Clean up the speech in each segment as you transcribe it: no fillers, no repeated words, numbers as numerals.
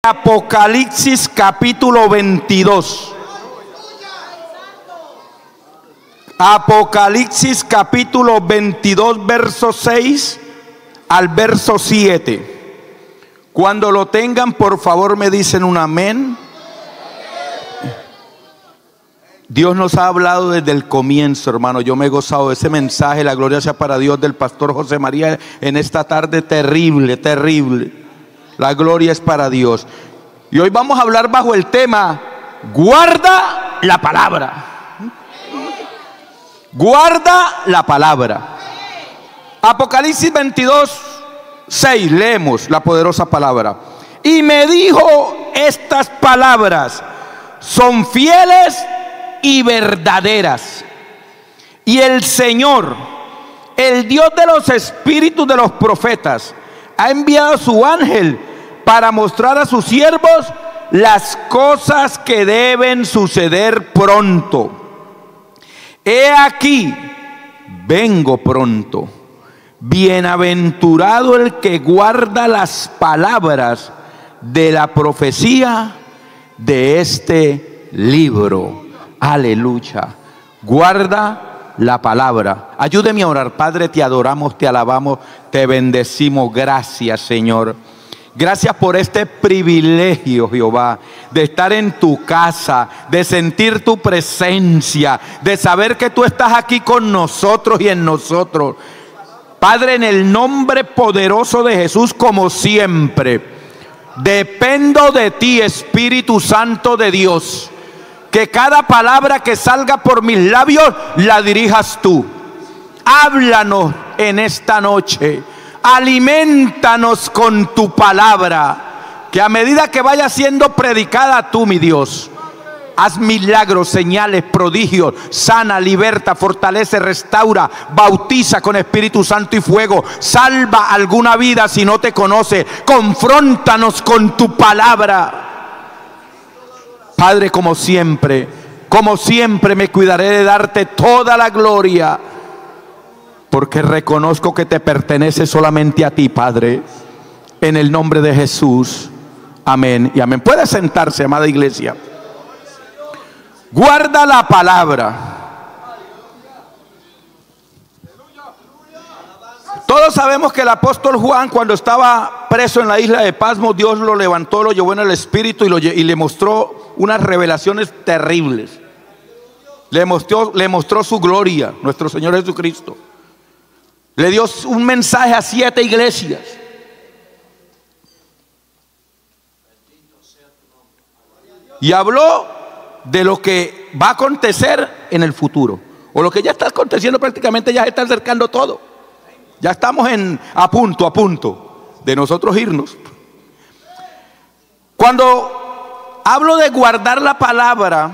Apocalipsis capítulo 22. Apocalipsis capítulo 22, verso 6 al verso 7. Cuando lo tengan, por favor me dicen un amén. Dios nos ha hablado desde el comienzo, hermano. Yo me he gozado de ese mensaje. La gloria sea para Dios, del pastor José María en esta tarde terrible, terrible. La gloria es para Dios. Y hoy vamos a hablar bajo el tema: guarda la palabra. Guarda la palabra. Apocalipsis 22, 6, leemos la poderosa palabra. Y me dijo estas palabras: son fieles y verdaderas. Y el Señor, el Dios de los espíritus de los profetas, ha enviado a su ángel para mostrar a sus siervos las cosas que deben suceder pronto. He aquí, vengo pronto. Bienaventurado el que guarda las palabras de la profecía de este libro. Aleluya. Guarda la palabra. Ayúdeme a orar. Padre, te adoramos, te alabamos, te bendecimos. Gracias, Señor. Gracias por este privilegio, Jehová, de estar en tu casa, de sentir tu presencia, de saber que tú estás aquí con nosotros y en nosotros. Padre, en el nombre poderoso de Jesús, como siempre, dependo de ti, Espíritu Santo de Dios, que cada palabra que salga por mis labios la dirijas tú. Háblanos en esta noche. Alimentanos con tu palabra, que a medida que vaya siendo predicada tú, mi Dios, haz milagros, señales, prodigios, sana, liberta, fortalece, restaura, bautiza con Espíritu Santo y fuego, salva alguna vida si no te conoce, confróntanos con tu palabra. Padre, como siempre me cuidaré de darte toda la gloria, porque reconozco que te pertenece solamente a ti, Padre, en el nombre de Jesús. Amén y amén. Puede sentarse, amada iglesia. Guarda la palabra. Todos sabemos que el apóstol Juan, cuando estaba preso en la isla de Patmos, Dios lo levantó, lo llevó en el Espíritu y le mostró unas revelaciones terribles. Le mostró su gloria, nuestro Señor Jesucristo. Le dio un mensaje a 7 iglesias. Y habló de lo que va a acontecer en el futuro, o lo que ya está aconteciendo. Prácticamente ya se está acercando todo. Ya estamos a punto de nosotros irnos. Cuando hablo de guardar la palabra,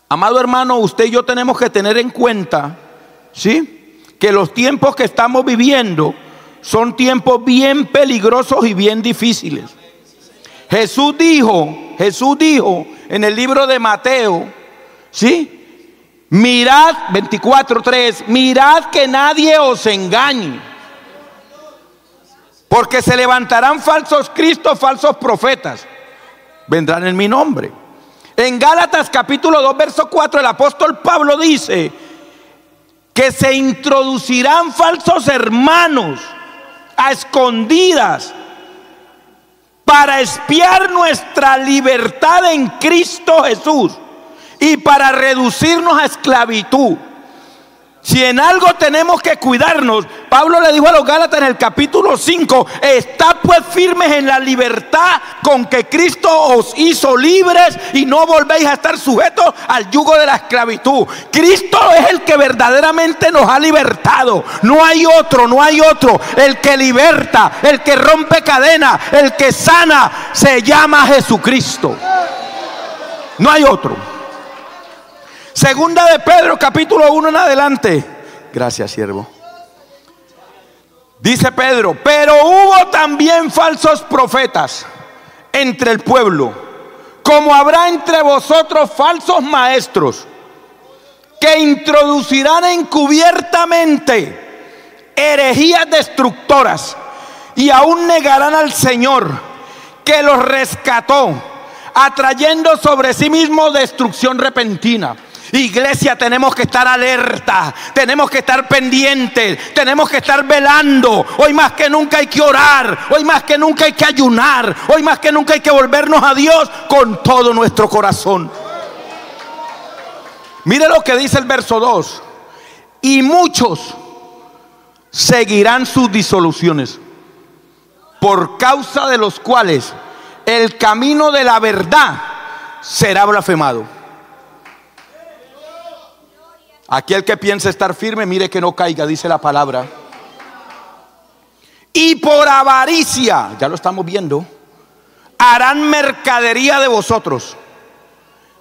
amado hermano, usted y yo tenemos que tener en cuenta, ¿sí?, que los tiempos que estamos viviendo son tiempos bien peligrosos y bien difíciles. Jesús dijo en el libro de Mateo, ¿sí?, mirad, 24:3, mirad que nadie os engañe, porque se levantarán falsos cristos, falsos profetas, vendrán en mi nombre. En Gálatas capítulo 2, verso 4, el apóstol Pablo dice que se introducirán falsos hermanos a escondidas para espiar nuestra libertad en Cristo Jesús y para reducirnos a esclavitud. Si en algo tenemos que cuidarnos, Pablo le dijo a los Gálatas en el capítulo 5: estad pues firmes en la libertad con que Cristo os hizo libres, y no volvéis a estar sujetos al yugo de la esclavitud. Cristo es el que verdaderamente nos ha libertado. No hay otro. El que liberta, el que rompe cadenas, el que sana, se llama Jesucristo. No hay otro. Segunda de Pedro capítulo 1 en adelante. Gracias, siervo. Dice Pedro: pero hubo también falsos profetas entre el pueblo, como habrá entre vosotros falsos maestros, que introducirán encubiertamente herejías destructoras, y aún negarán al Señor, que los rescató, atrayendo sobre sí mismo destrucción repentina. Iglesia, tenemos que estar alerta, tenemos que estar pendientes, tenemos que estar velando. Hoy más que nunca hay que orar, hoy más que nunca hay que ayunar, hoy más que nunca hay que volvernos a Dios con todo nuestro corazón. Mire lo que dice el verso 2: y muchos seguirán sus disoluciones, por causa de los cuales el camino de la verdad será blasfemado. Aquel que piensa estar firme, mire que no caiga, dice la palabra. Y por avaricia, ya lo estamos viendo, harán mercadería de vosotros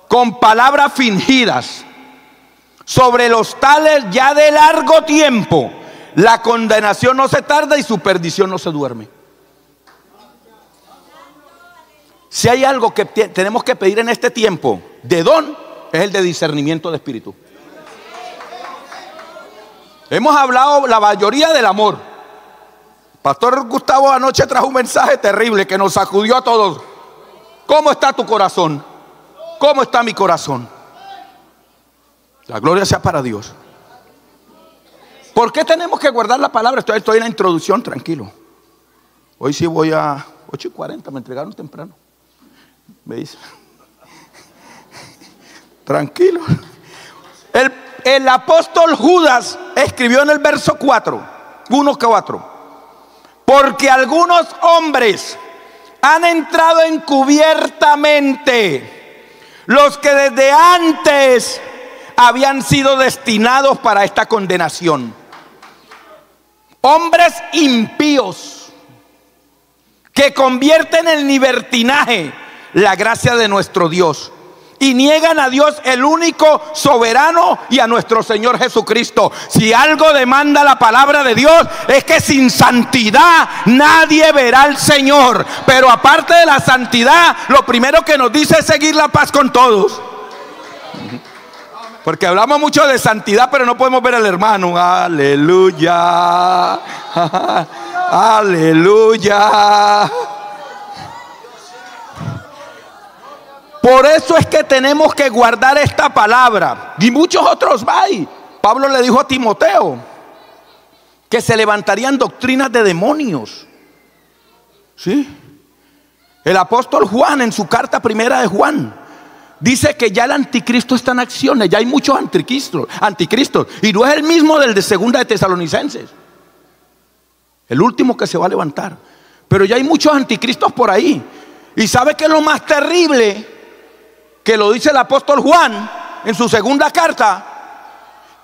con palabras fingidas. Sobre los tales ya de largo tiempo la condenación no se tarda y su perdición no se duerme. Si hay algo que tenemos que pedir en este tiempo de don, es el de discernimiento de espíritu. Hemos hablado la mayoría del amor. Pastor Gustavo anoche trajo un mensaje terrible que nos sacudió a todos. ¿Cómo está tu corazón? ¿Cómo está mi corazón? La gloria sea para Dios. ¿Por qué tenemos que guardar la palabra? Estoy en la introducción, tranquilo. Hoy sí voy a 8:40, me entregaron temprano. Me dice. Tranquilo. El apóstol Judas escribió en el verso 1:4: porque algunos hombres han entrado encubiertamente, los que desde antes habían sido destinados para esta condenación. Hombres impíos que convierten en libertinaje la gracia de nuestro Dios y niegan a Dios, el único soberano, y a nuestro Señor Jesucristo. Si algo demanda la palabra de Dios, es que sin santidad nadie verá al Señor. Pero aparte de la santidad, lo primero que nos dice es seguir la paz con todos. Porque hablamos mucho de santidad, pero no podemos ver al hermano. Aleluya. Aleluya. Por eso es que tenemos que guardar esta palabra. Y muchos otros hay. Pablo le dijo a Timoteo que se levantarían doctrinas de demonios. ¿Sí? El apóstol Juan, en su carta primera de Juan, dice que ya el anticristo está en acciones. Ya hay muchos anticristos. Y no es el mismo del de segunda de Tesalonicenses, el último que se va a levantar. Pero ya hay muchos anticristos por ahí. ¿Y sabe qué es lo más terrible? Que lo dice el apóstol Juan en su segunda carta,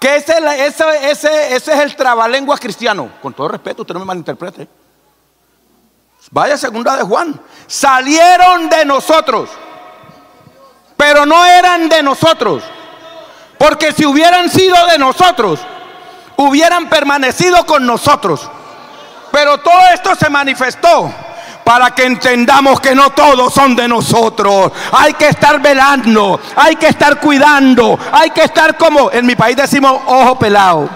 que ese es el trabalenguas cristiano. Con todo respeto, usted no me malinterprete. Vaya, segunda de Juan: salieron de nosotros, pero no eran de nosotros, porque si hubieran sido de nosotros, hubieran permanecido con nosotros. Pero todo esto se manifestó para que entendamos que no todos son de nosotros. Hay que estar velando, hay que estar cuidando, hay que estar, como en mi país decimos, ojo pelado.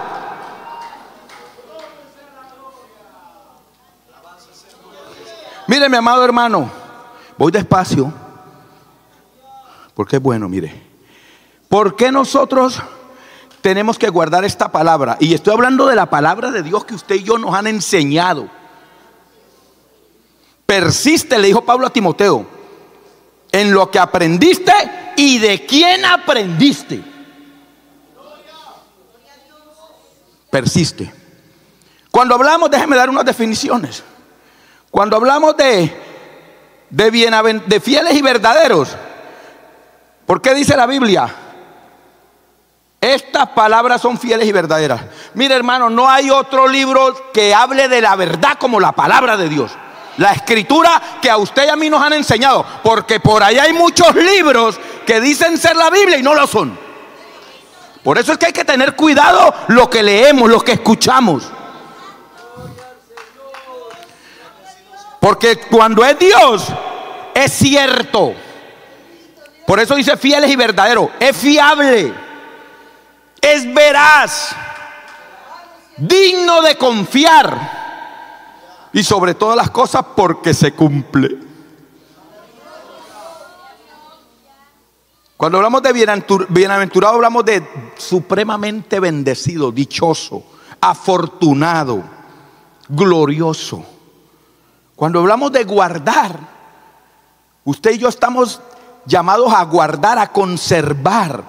Mire, mi amado hermano, voy despacio porque es bueno. Mire, ¿por qué nosotros tenemos que guardar esta palabra? Y estoy hablando de la palabra de Dios que usted y yo nos han enseñado. Persiste, le dijo Pablo a Timoteo, en lo que aprendiste y de quién aprendiste. Persiste. Cuando hablamos, déjeme dar unas definiciones. Cuando hablamos de fieles y verdaderos, ¿por qué dice la Biblia? Estas palabras son fieles y verdaderas. Mire, hermano, no hay otro libro que hable de la verdad como la palabra de Dios. La escritura que a usted y a mí nos han enseñado. Porque por ahí hay muchos libros que dicen ser la Biblia y no lo son. Por eso es que hay que tener cuidado lo que leemos, lo que escuchamos. Porque cuando es Dios, es cierto. Por eso dice fieles y verdaderos. Es fiable, es veraz, digno de confiar. Y sobre todas las cosas, porque se cumple. Cuando hablamos de bienaventurado, hablamos de supremamente bendecido, dichoso, afortunado, glorioso. Cuando hablamos de guardar, usted y yo estamos llamados a guardar, a conservar,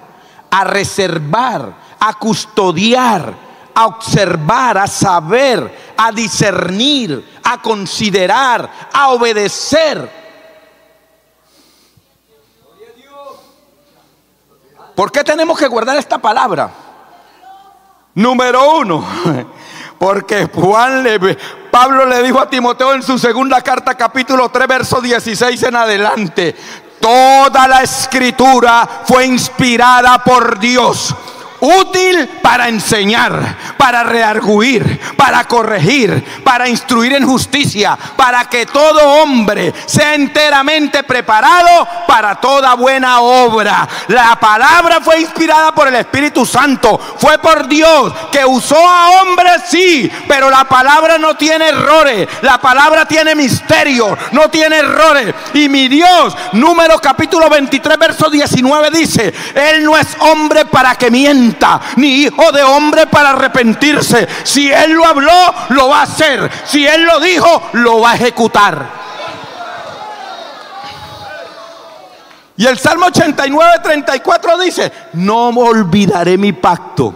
a reservar, a custodiar, a observar, a saber, a discernir, a considerar, a obedecer. ¿Por qué tenemos que guardar esta palabra? Número uno, porque Pablo le dijo a Timoteo en su segunda carta, capítulo 3, verso 16 en adelante: toda la escritura fue inspirada por Dios, útil para enseñar, para redarguir, para corregir, para instruir en justicia, para que todo hombre sea enteramente preparado para toda buena obra. La palabra fue inspirada por el Espíritu Santo, fue por Dios, que usó a hombres, sí, pero la palabra no tiene errores, la palabra tiene misterio, no tiene errores. Y mi Dios, Números capítulo 23 verso 19 dice: Él no es hombre para que mienta, ni hijo de hombre para arrepentirse. Si Él lo habló, lo va a hacer. Si Él lo dijo, lo va a ejecutar. Y el Salmo 89:34 dice: no me olvidaré mi pacto,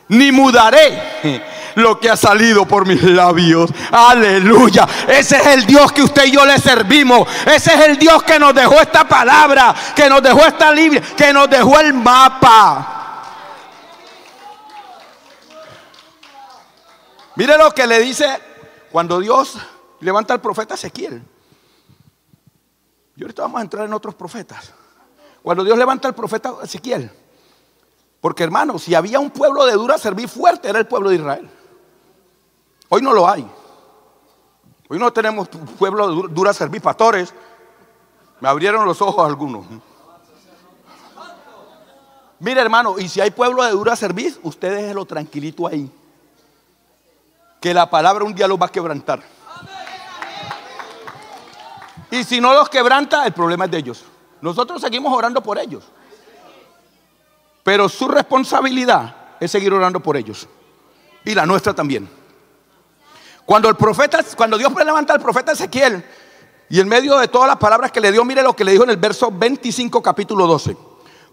ni mudaré lo que ha salido por mis labios. Aleluya. Ese es el Dios que usted y yo le servimos. Ese es el Dios que nos dejó esta palabra, que nos dejó esta Biblia, que nos dejó el mapa. Mire lo que le dice cuando Dios levanta al profeta Ezequiel. Y ahorita vamos a entrar en otros profetas. Cuando Dios levanta al profeta Ezequiel, porque hermanos, si había un pueblo de dura servir fuerte, era el pueblo de Israel. Hoy no lo hay. Hoy no tenemos pueblo de dura servir. Pastores, me abrieron los ojos algunos. Mire hermano, y si hay pueblo de dura servir, usted déjelo tranquilito ahí, que la palabra un día los va a quebrantar. Y si no los quebranta, el problema es de ellos. Nosotros seguimos orando por ellos, pero su responsabilidad es seguir orando por ellos, y la nuestra también. Cuando Dios levanta al profeta Ezequiel, y en medio de todas las palabras que le dio, mire lo que le dijo en el verso 25 capítulo 12: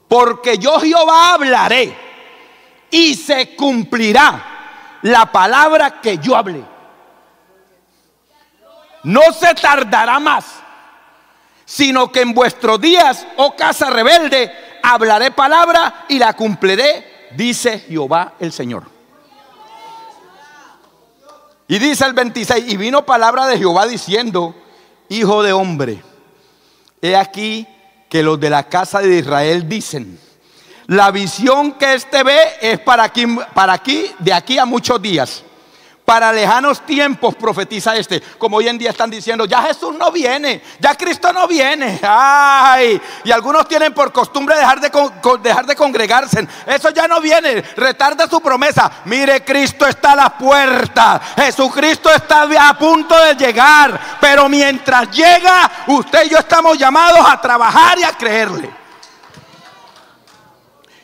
porque yo Jehová hablaré y se cumplirá la palabra que yo hablé. No se tardará más, sino que en vuestros días, oh casa rebelde, hablaré palabra y la cumpliré, dice Jehová el Señor. Y dice el 26: y vino palabra de Jehová diciendo: hijo de hombre, he aquí que los de la casa de Israel dicen: la visión que éste ve es para aquí, de aquí a muchos días. Para lejanos tiempos profetiza este. Como hoy en día están diciendo: ya Jesús no viene, ya Cristo no viene. Ay, y algunos tienen por costumbre dejar de congregarse. Eso ya no viene, retarda su promesa. Mire, Cristo está a la puerta. Jesucristo está a punto de llegar. Pero mientras llega, usted y yo estamos llamados a trabajar y a creerle.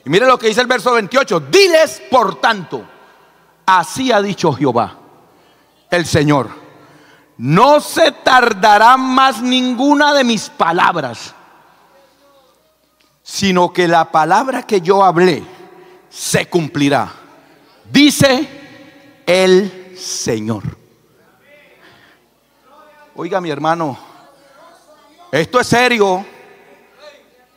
Y mire lo que dice el verso 28: diles por tanto, así ha dicho Jehová el Señor: no se tardará más ninguna de mis palabras, sino que la palabra que yo hablé se cumplirá, dice el Señor. Oiga mi hermano, esto es serio.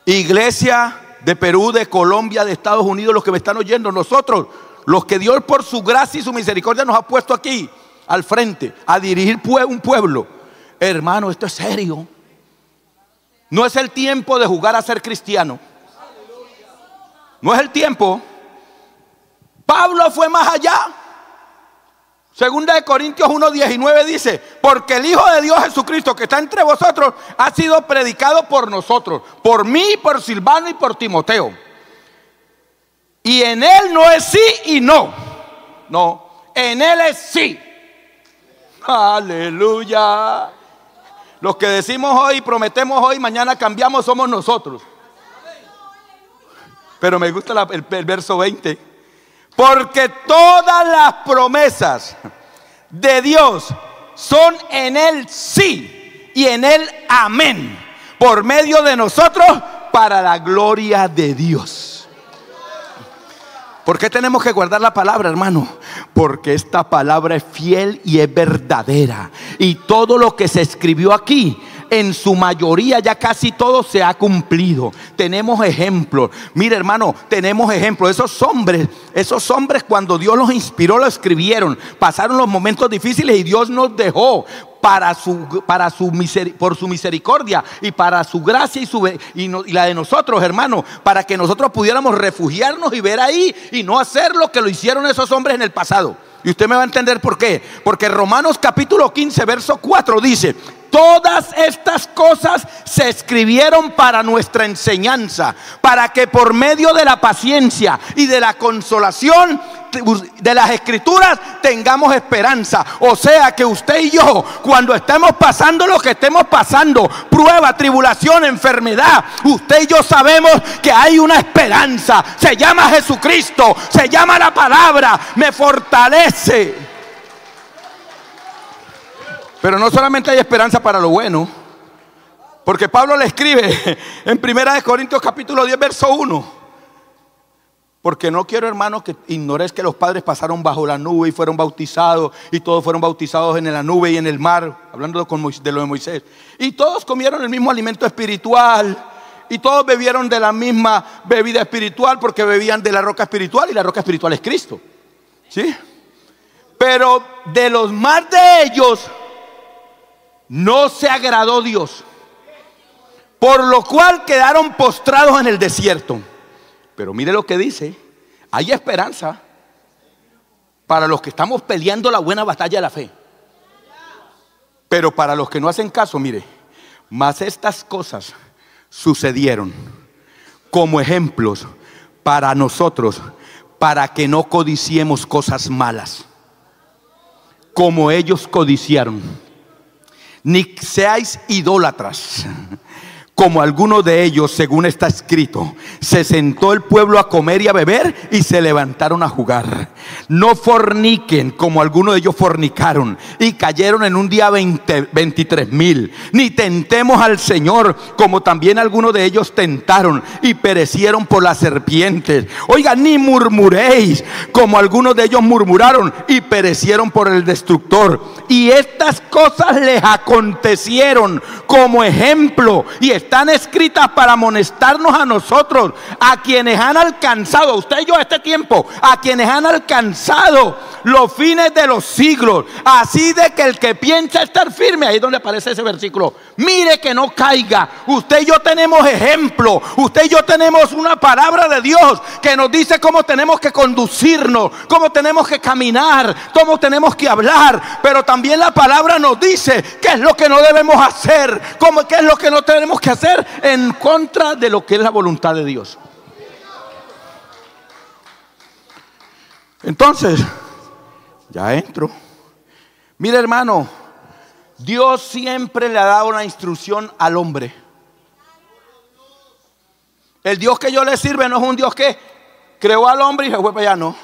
Iglesia de Perú, de Colombia, de Estados Unidos, los que me están oyendo, nosotros, los que Dios por su gracia y su misericordia nos ha puesto aquí al frente a dirigir un pueblo. Hermano, esto es serio. No es el tiempo de jugar a ser cristiano. No es el tiempo. Pablo fue más allá. Segunda de Corintios 1:19 dice: porque el Hijo de Dios Jesucristo, que está entre vosotros, ha sido predicado por nosotros, por mí, por Silvano y por Timoteo. Y en él no es sí y no. No, en él es sí. Aleluya. Los que decimos hoy, prometemos hoy, mañana cambiamos, somos nosotros. Pero me gusta el verso 20. Porque todas las promesas de Dios son en Él sí y en Él amén, por medio de nosotros, para la gloria de Dios. ¿Por qué tenemos que guardar la palabra, hermano? Porque esta palabra es fiel y es verdadera. Y todo lo que se escribió aquí, en su mayoría ya casi todo se ha cumplido. Tenemos ejemplos. Mire, hermano, tenemos ejemplos. Esos hombres cuando Dios los inspiró lo escribieron. Pasaron los momentos difíciles y Dios nos dejó por su misericordia y para su gracia y la de nosotros, hermano, para que nosotros pudiéramos refugiarnos y ver ahí y no hacer lo que lo hicieron esos hombres en el pasado. Y usted me va a entender por qué. Porque Romanos capítulo 15 verso 4 dice: todas estas cosas se escribieron para nuestra enseñanza, para que por medio de la paciencia y de la consolación de las escrituras tengamos esperanza. O sea que usted y yo, cuando estemos pasando lo que estemos pasando, prueba, tribulación, enfermedad, usted y yo sabemos que hay una esperanza. Se llama Jesucristo, se llama la palabra, me fortalece. Pero no solamente hay esperanza para lo bueno, porque Pablo le escribe en 1 Corintios capítulo 10 verso 1: porque no quiero, hermanos, que ignoréis que los padres pasaron bajo la nube y fueron bautizados, y todos fueron bautizados en la nube y en el mar, hablando de lo de Moisés, y todos comieron el mismo alimento espiritual, y todos bebieron de la misma bebida espiritual, porque bebían de la roca espiritual, y la roca espiritual es Cristo, ¿sí? Pero de los más de ellos no se agradó Dios, por lo cual quedaron postrados en el desierto. Pero mire lo que dice: hay esperanza para los que estamos peleando la buena batalla de la fe. Pero para los que no hacen caso, mire, mas estas cosas sucedieron como ejemplos para nosotros, para que no codiciemos cosas malas, como ellos codiciaron. Ni seáis idólatras, como algunos de ellos, según está escrito: se sentó el pueblo a comer y a beber y se levantaron a jugar. No forniquen, como algunos de ellos fornicaron y cayeron en un día 23,000. Ni tentemos al Señor, como también algunos de ellos tentaron y perecieron por las serpientes. Oiga, ni murmuréis, como algunos de ellos murmuraron y perecieron por el destructor. Y estas cosas les acontecieron como ejemplo, y están escritas para amonestarnos a nosotros, a quienes han alcanzado, usted y yo, este tiempo, a quienes han alcanzado los fines de los siglos. Así de que el que piensa estar firme, ahí es donde aparece ese versículo, mire que no caiga. Usted y yo tenemos ejemplo, usted y yo tenemos una palabra de Dios que nos dice cómo tenemos que conducirnos, cómo tenemos que caminar, cómo tenemos que hablar. Pero también la palabra nos dice qué es lo que no debemos hacer, qué es lo que no tenemos que hacer en contra de lo que es la voluntad de Dios. Entonces, ya entro. Mire, hermano, Dios siempre le ha dado una instrucción al hombre. El Dios que yo le sirve no es un Dios que creó al hombre y se fue para allá, no.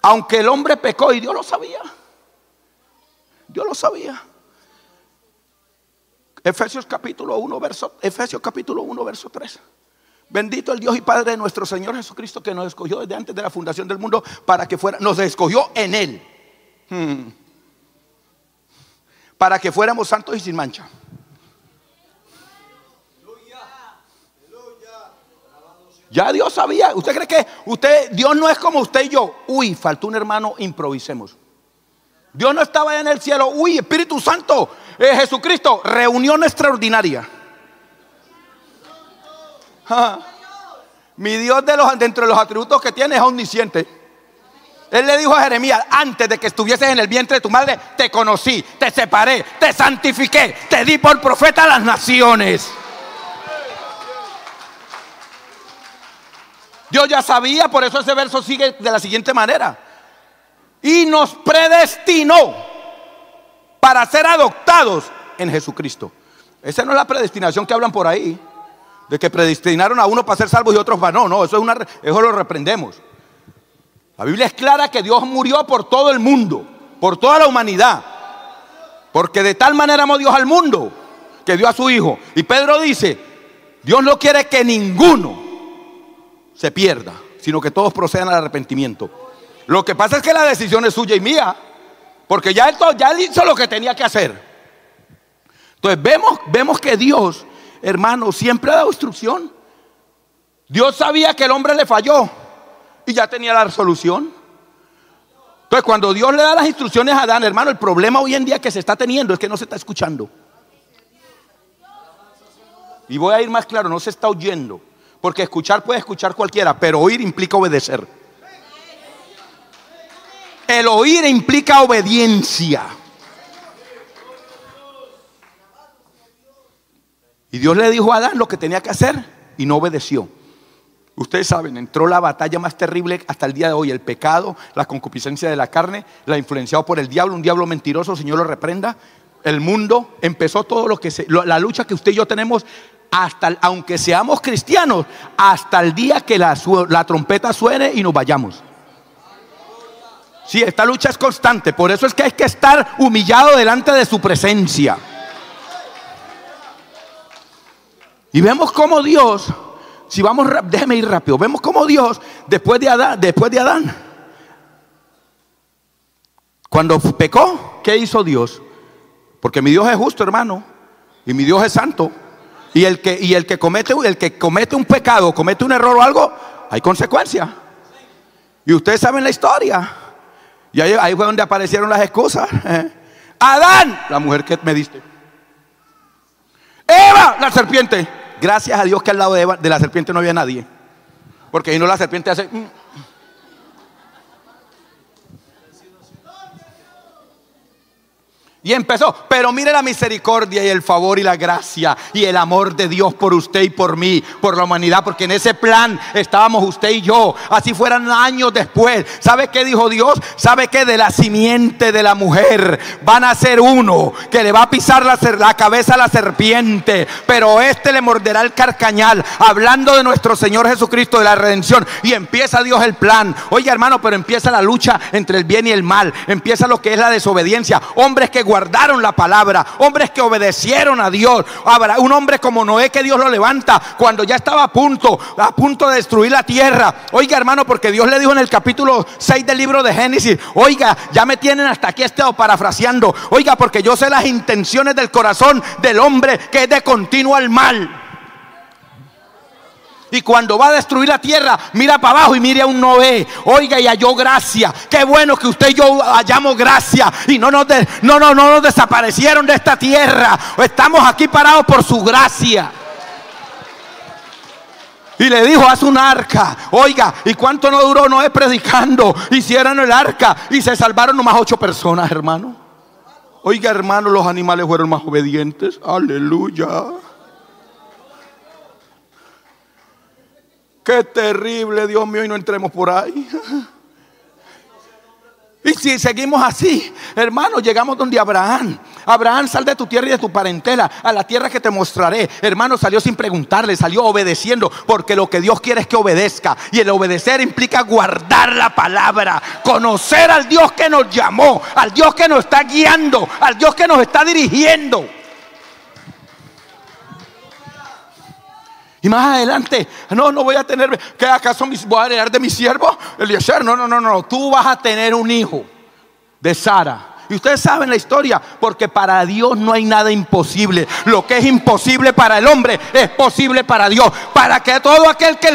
Aunque el hombre pecó y Dios lo sabía. Dios lo sabía. Efesios capítulo 1 verso 3. Bendito el Dios y Padre de nuestro Señor Jesucristo, que nos escogió desde antes de la fundación del mundo para que nos escogió en Él, para que fuéramos santos y sin mancha. Ya Dios sabía. ¿Usted cree que Dios no es como usted y yo? Uy, faltó un hermano, improvisemos. Dios no estaba en el cielo. Uy, Espíritu Santo, Jesucristo, reunión extraordinaria. Mi Dios, dentro de los atributos que tiene, es omnisciente. Él le dijo a Jeremías: antes de que estuvieses en el vientre de tu madre, te conocí, te separé, te santifiqué, te di por profeta a las naciones. Dios ya sabía, por eso ese verso sigue de la siguiente manera: y nos predestinó para ser adoptados en Jesucristo. Esa no es la predestinación que hablan por ahí, de que predestinaron a uno para ser salvos y otros para no, eso lo reprendemos. La Biblia es clara que Dios murió por todo el mundo, por toda la humanidad, porque de tal manera amó Dios al mundo que dio a su Hijo. Y Pedro dice, Dios no quiere que ninguno se pierda, sino que todos procedan al arrepentimiento. Lo que pasa es que la decisión es suya y mía, porque ya él hizo lo que tenía que hacer. Entonces vemos que Dios, hermano, siempre ha dado instrucción. Dios sabía que el hombre le falló y ya tenía la solución. Entonces cuando Dios le da las instrucciones a Adán, hermano, el problema hoy en día que se está teniendo es que no se está escuchando. Y voy a ir más claro, no se está oyendo. Porque escuchar puede escuchar cualquiera, pero oír implica obedecer. El oír implica obediencia. Y Dios le dijo a Adán lo que tenía que hacer y no obedeció. Ustedes saben, entró la batalla más terrible hasta el día de hoy. El pecado, la concupiscencia de la carne, la influenciado por el diablo, un diablo mentiroso, el Señor lo reprenda. El mundo, empezó todo la lucha que usted y yo tenemos, aunque seamos cristianos, hasta el día que la trompeta suene y nos vayamos. Sí, esta lucha es constante. Por eso es que hay que estar humillado delante de su presencia. Y vemos cómo Dios, déjeme ir rápido. Vemos cómo Dios, después de Adán, cuando pecó, ¿qué hizo Dios? Porque mi Dios es justo, hermano, y mi Dios es santo. Y el que comete un pecado, comete un error o algo, hay consecuencia. Y ustedes saben la historia. Y ahí fue donde aparecieron las excusas. Adán, la mujer que me diste. Eva, la serpiente. Gracias a Dios que al lado de la serpiente no había nadie. Porque si no, la serpiente hace... Y empezó, pero mire la misericordia y el favor y la gracia y el amor de Dios por usted y por mí, por la humanidad, porque en ese plan estábamos usted y yo. Así fueran años después. ¿Sabe qué dijo Dios? ¿Sabe qué? De la simiente de la mujer van a ser uno que le va a pisar la cabeza a la serpiente, pero este le morderá el carcañal. Hablando de nuestro Señor Jesucristo, de la redención. Y empieza Dios el plan. Oiga, hermano, pero empieza la lucha entre el bien y el mal. Empieza lo que es la desobediencia. Hombres que guardaron la palabra, hombres que obedecieron a Dios. Un hombre como Noé, que Dios lo levanta cuando ya estaba a punto de destruir la tierra. Oiga, hermano, porque Dios le dijo en el capítulo 6 del libro de Génesis, oiga, ya me tienen hasta aquí, he estado parafraseando, oiga, porque yo sé las intenciones del corazón del hombre, que es de continuo al mal. Y cuando va a destruir la tierra, mira para abajo y mire a un Noé. Oiga, y halló gracia. Qué bueno que usted y yo hallamos gracia. Y no nos desaparecieron de esta tierra. Estamos aquí parados por su gracia. Y le dijo, haz un arca. Oiga, ¿y cuánto no duró Noé predicando? Hicieron el arca y se salvaron nomás 8 personas, hermano. Oiga, hermano, los animales fueron más obedientes. Aleluya. Qué terrible, Dios mío, y no entremos por ahí. Y si seguimos así, hermano, llegamos donde Abraham. Abraham, sal de tu tierra y de tu parentela a la tierra que te mostraré. Hermano, salió sin preguntarle, salió obedeciendo, porque lo que Dios quiere es que obedezca. Y el obedecer implica guardar la palabra, conocer al Dios que nos llamó, al Dios que nos está guiando, al Dios que nos está dirigiendo. Y más adelante, no voy a tener, ¿qué acaso voy a heredar de mi siervo Eliezer? No, tú vas a tener un hijo de Sara. Y ustedes saben la historia, porque para Dios no hay nada imposible. Lo que es imposible para el hombre es posible para Dios. Para que todo aquel que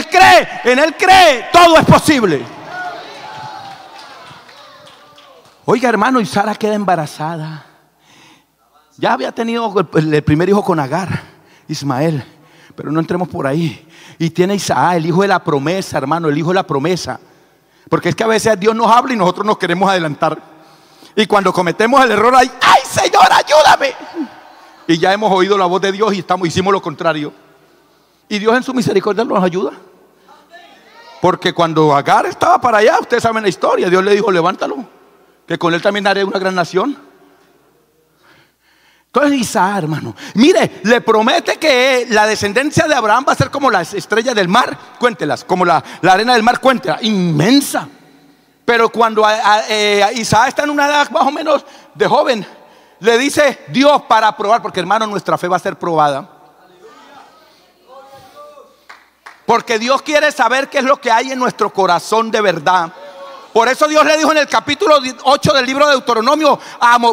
en Él cree, todo es posible. Oiga, hermano, y Sara queda embarazada. Ya había tenido el primer hijo con Agar, Ismael. Pero no entremos por ahí. Y tiene Isaac, el hijo de la promesa, hermano, el hijo de la promesa. Porque es que a veces Dios nos habla y nosotros nos queremos adelantar. Y cuando cometemos el error ahí, ¡ay, Señor, ayúdame! Y ya hemos oído la voz de Dios y hicimos lo contrario. Y Dios en su misericordia nos ayuda. Porque cuando Agar estaba para allá, ustedes saben la historia, Dios le dijo, levántalo, que con él también haré una gran nación. Entonces Isaac, hermano, mire, le promete que la descendencia de Abraham va a ser como las estrellas del mar, cuéntelas, como la arena del mar, cuéntela, inmensa. Pero cuando Isaac está en una edad más o menos de joven, le dice Dios para probar, porque hermano, nuestra fe va a ser probada. Porque Dios quiere saber qué es lo que hay en nuestro corazón de verdad. Por eso Dios le dijo en el capítulo 8 del libro de Deuteronomio,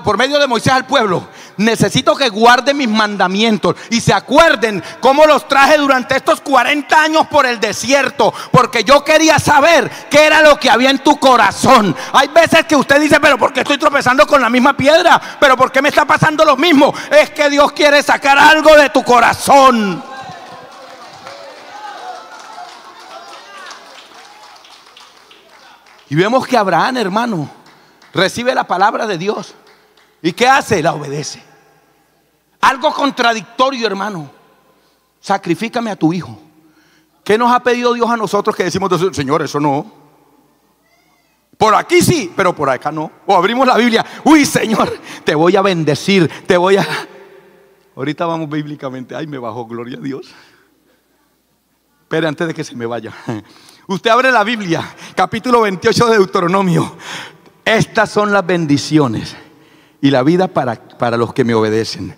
por medio de Moisés al pueblo: necesito que guarden mis mandamientos y se acuerden cómo los traje durante estos 40 años por el desierto, porque yo quería saber qué era lo que había en tu corazón. Hay veces que usted dice: pero ¿por qué estoy tropezando con la misma piedra? ¿Pero por qué me está pasando lo mismo? Es que Dios quiere sacar algo de tu corazón. Y vemos que Abraham, hermano, recibe la palabra de Dios. ¿Y qué hace? La obedece. Algo contradictorio, hermano. Sacrifícame a tu hijo. ¿Qué nos ha pedido Dios a nosotros que decimos: Señor, eso no? Por aquí sí, pero por acá no. O abrimos la Biblia: uy, Señor, te voy a bendecir, te voy a... Ahorita vamos bíblicamente. Ay, me bajó, gloria a Dios. Espere antes de que se me vaya. Usted abre la Biblia, capítulo 28 de Deuteronomio. Estas son las bendiciones y la vida para los que me obedecen.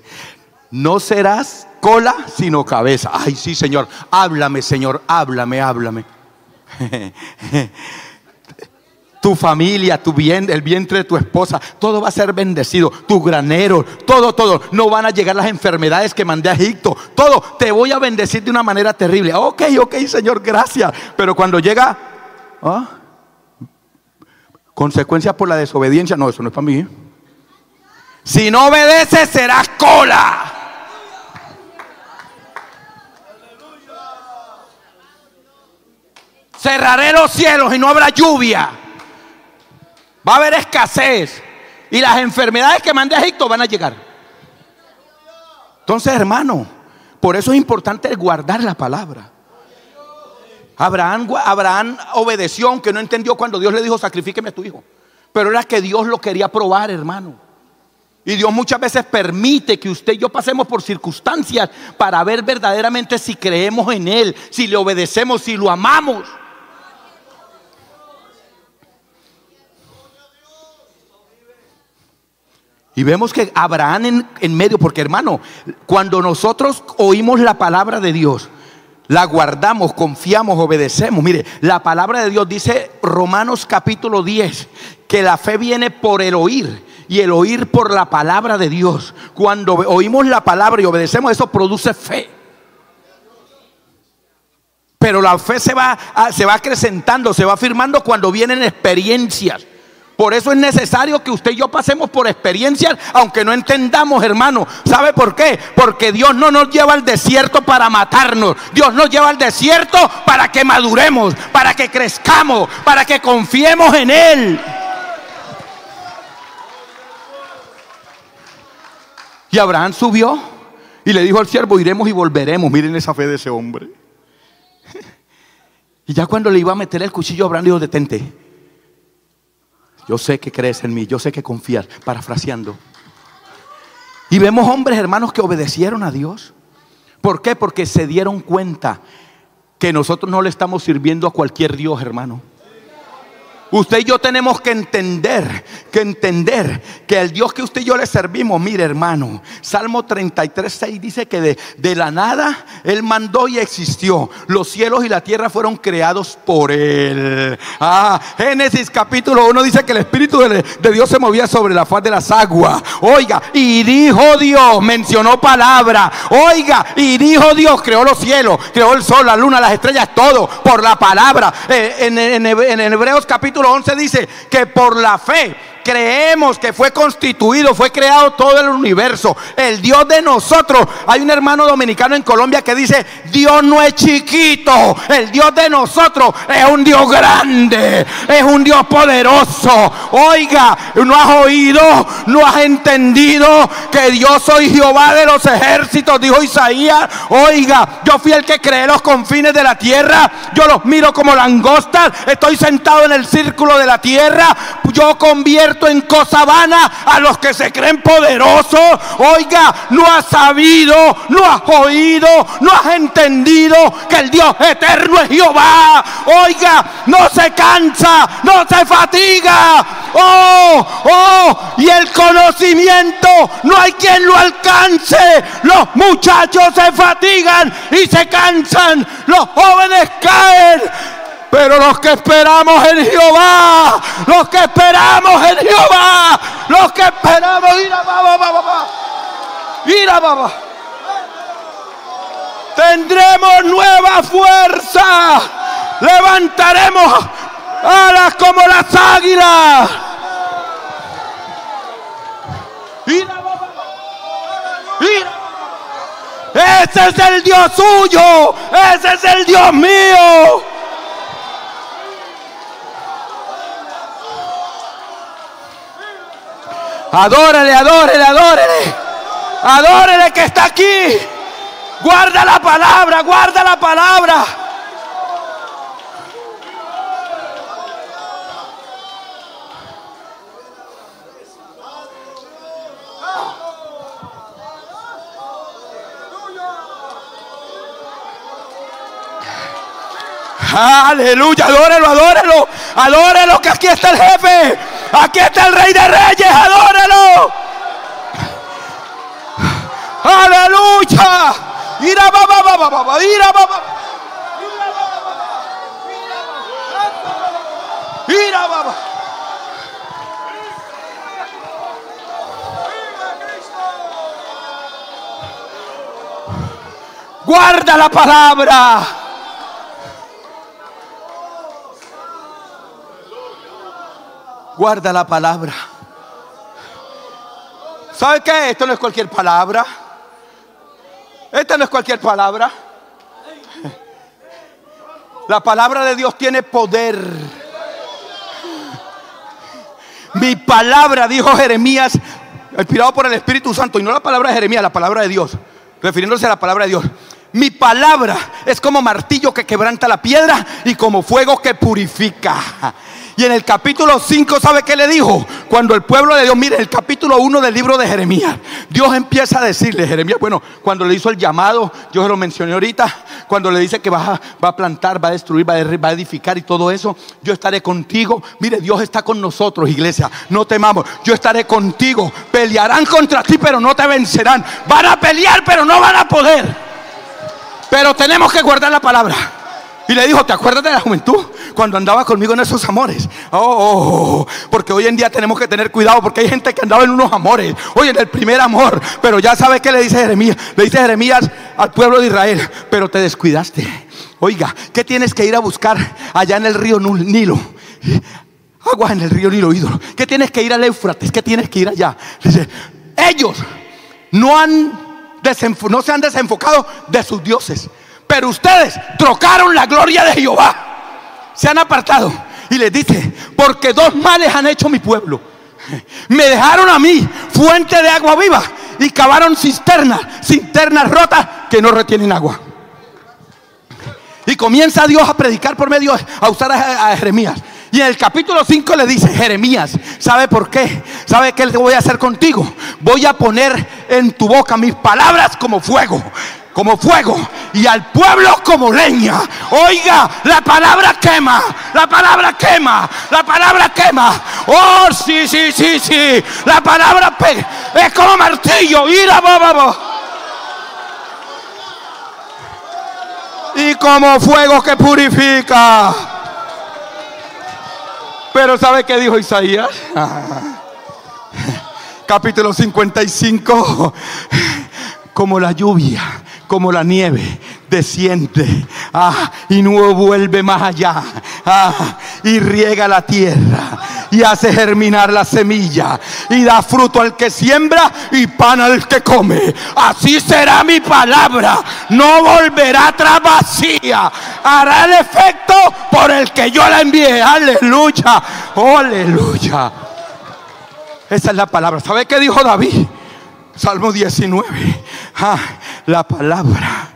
No serás cola sino cabeza. Ay, sí, Señor, háblame, Señor, háblame. Tu familia, el vientre de tu esposa, todo va a ser bendecido. Tu granero, todo. No van a llegar las enfermedades que mandé a Egipto. Todo, te voy a bendecir de una manera terrible. Ok, Señor, gracias. Pero cuando llega consecuencias por la desobediencia, no, eso no es para mí. Si no obedeces, serás cola. Cerraré los cielos y no habrá lluvia. Va a haber escasez. Y las enfermedades que mandé a Egipto van a llegar. Entonces, hermano, por eso es importante guardar la palabra. Abraham obedeció, aunque no entendió cuando Dios le dijo: sacrifíqueme a tu hijo. Pero era que Dios lo quería probar, hermano. Y Dios muchas veces permite que usted y yo pasemos por circunstancias para ver verdaderamente si creemos en Él, si le obedecemos, si lo amamos. Y vemos que Abraham en medio, porque hermano, cuando nosotros oímos la palabra de Dios, la guardamos, confiamos, obedecemos. Mire, la palabra de Dios dice, Romanos capítulo 10, que la fe viene por el oír y el oír por la palabra de Dios. Cuando oímos la palabra y obedecemos, eso produce fe. Pero la fe se va acrecentando, se va afirmando cuando vienen experiencias. Por eso es necesario que usted y yo pasemos por experiencias, aunque no entendamos, hermano. ¿Sabe por qué? Porque Dios no nos lleva al desierto para matarnos. Dios nos lleva al desierto para que maduremos, para que crezcamos, para que confiemos en Él. Y Abraham subió y le dijo al siervo: iremos y volveremos. Miren esa fe de ese hombre. Y ya cuando le iba a meter el cuchillo, Abraham le dijo: detente. Yo sé que crees en mí, yo sé que confías, parafraseando. Y vemos hombres, hermanos, que obedecieron a Dios. ¿Por qué? Porque se dieron cuenta que nosotros no le estamos sirviendo a cualquier Dios, hermano. Usted y yo tenemos que entender que el Dios que usted y yo le servimos, mire, hermano, Salmo 33:6 dice que de la nada Él mandó y existió. Los cielos y la tierra fueron creados por Él. Génesis capítulo 1 dice que el Espíritu de Dios se movía sobre la faz de las aguas. Oiga, y dijo Dios, mencionó palabra. Oiga, y dijo Dios, creó los cielos, creó el sol, la luna, las estrellas, todo por la palabra. En Hebreos capítulo 11 dice que por la fe creemos que fue constituido, fue creado todo el universo. El Dios de nosotros, hay un hermano dominicano en Colombia que dice: Dios no es chiquito, el Dios de nosotros es un Dios grande, es un Dios poderoso. Oiga, ¿no has oído, no has entendido que yo soy Jehová de los ejércitos? Dijo Isaías. Oiga, yo fui el que creé los confines de la tierra, yo los miro como langostas, estoy sentado en el círculo de la tierra, yo convierto convierto en cosa vana a los que se creen poderosos. Oiga, no has sabido, no has oído, no has entendido que el Dios eterno es Jehová. Oiga, no se cansa, no se fatiga. Y el conocimiento no hay quien lo alcance. Los muchachos se fatigan y se cansan, los jóvenes caen, pero los que esperamos en Jehová, los que esperamos en Jehová, los que esperamos, tendremos nueva fuerza, levantaremos alas como las águilas. Ese es el Dios suyo, ese es el Dios mío. Adórele, adórele, adórele. Adórele que está aquí. Guarda la palabra, guarda la palabra. Aleluya, adórelo, adórelo, adórelo, que aquí está el jefe, aquí está el Rey de Reyes, adórelo. Aleluya. Ira baba, ira baba. Ira baba. Guarda la palabra. Guarda la palabra. ¿Sabe qué? Esto no es cualquier palabra. Esta no es cualquier palabra. La palabra de Dios tiene poder. Mi palabra, dijo Jeremías, inspirado por el Espíritu Santo, y no la palabra de Jeremías, la palabra de Dios, refiriéndose a la palabra de Dios. Mi palabra es como martillo que quebranta la piedra y como fuego que purifica. Y en el capítulo 5, ¿sabe qué le dijo? Cuando el pueblo de Dios, mire, el capítulo 1 del libro de Jeremías, Dios empieza a decirle, Jeremías, bueno, cuando le hizo el llamado, yo se lo mencioné ahorita, cuando le dice que va a plantar, va a destruir, va a edificar y todo eso, yo estaré contigo. Mire, Dios está con nosotros, iglesia, no temamos, yo estaré contigo. Pelearán contra ti, pero no te vencerán. Van a pelear, pero no van a poder. Pero tenemos que guardar la palabra. Y le dijo, ¿te acuerdas de la juventud? Cuando andaba conmigo en esos amores. Porque hoy en día tenemos que tener cuidado, porque hay gente que andaba en unos amores. Oye, en el primer amor. Pero ya sabe qué le dice Jeremías. Le dice Jeremías al pueblo de Israel: pero te descuidaste. Oiga, ¿qué tienes que ir a buscar allá en el río Nilo? Aguas en el río Nilo, ídolo. ¿Qué tienes que ir al Éufrates? ¿Qué tienes que ir allá? Dice, ellos no se han desenfocado de sus dioses, pero ustedes trocaron la gloria de Jehová, se han apartado. Y les dice, porque dos males han hecho mi pueblo. Me dejaron a mí fuente de agua viva y cavaron cisternas rotas que no retienen agua. Y comienza Dios a predicar por medio, a usar a Jeremías. Y en el capítulo 5 le dice, Jeremías, ¿sabe por qué? ¿Sabe qué voy a hacer contigo? Voy a poner en tu boca mis palabras como fuego, y al pueblo como leña. Oiga, la palabra quema, la palabra quema, la palabra quema. Oh, sí, la palabra es como martillo, y como fuego que purifica. Pero ¿sabe qué dijo Isaías? Capítulo 55. Como la lluvia, como la nieve, desciende y no vuelve más allá, y riega la tierra y hace germinar la semilla y da fruto al que siembra y pan al que come. Así será mi palabra, no volverá atrás vacía, hará el efecto por el que yo la envié. Aleluya, aleluya. Esa es la palabra. ¿Sabe qué dijo David? Salmo 19. La palabra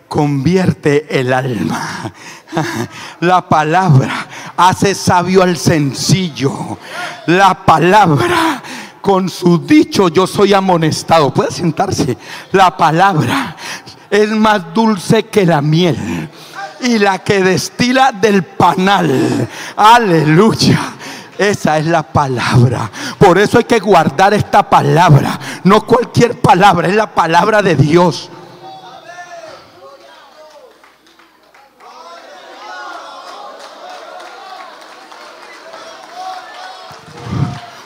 convierte el alma. La palabra hace sabio al sencillo. La palabra, con su dicho yo soy amonestado. Puede sentarse. La palabra es más dulce que la miel y la que destila del panal. Aleluya. Esa es la palabra. Por eso hay que guardar esta palabra. No cualquier palabra, es la palabra de Dios.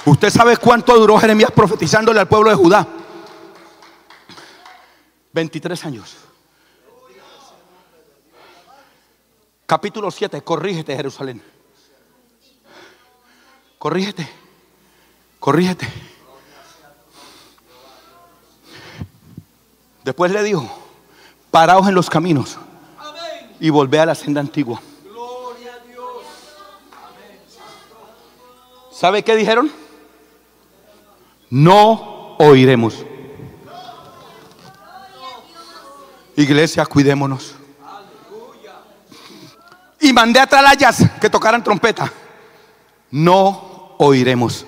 ¿Usted sabe cuánto duró Jeremías profetizándole al pueblo de Judá? 23 años. Capítulo 7. Corrígete, Jerusalén. Corrígete. Corrígete. Después le dijo: paraos en los caminos y volvé a la senda antigua. ¿Sabe qué dijeron? No oiremos. Iglesia, cuidémonos. Y mandé a atalayas que tocaran trompeta. No oiremos.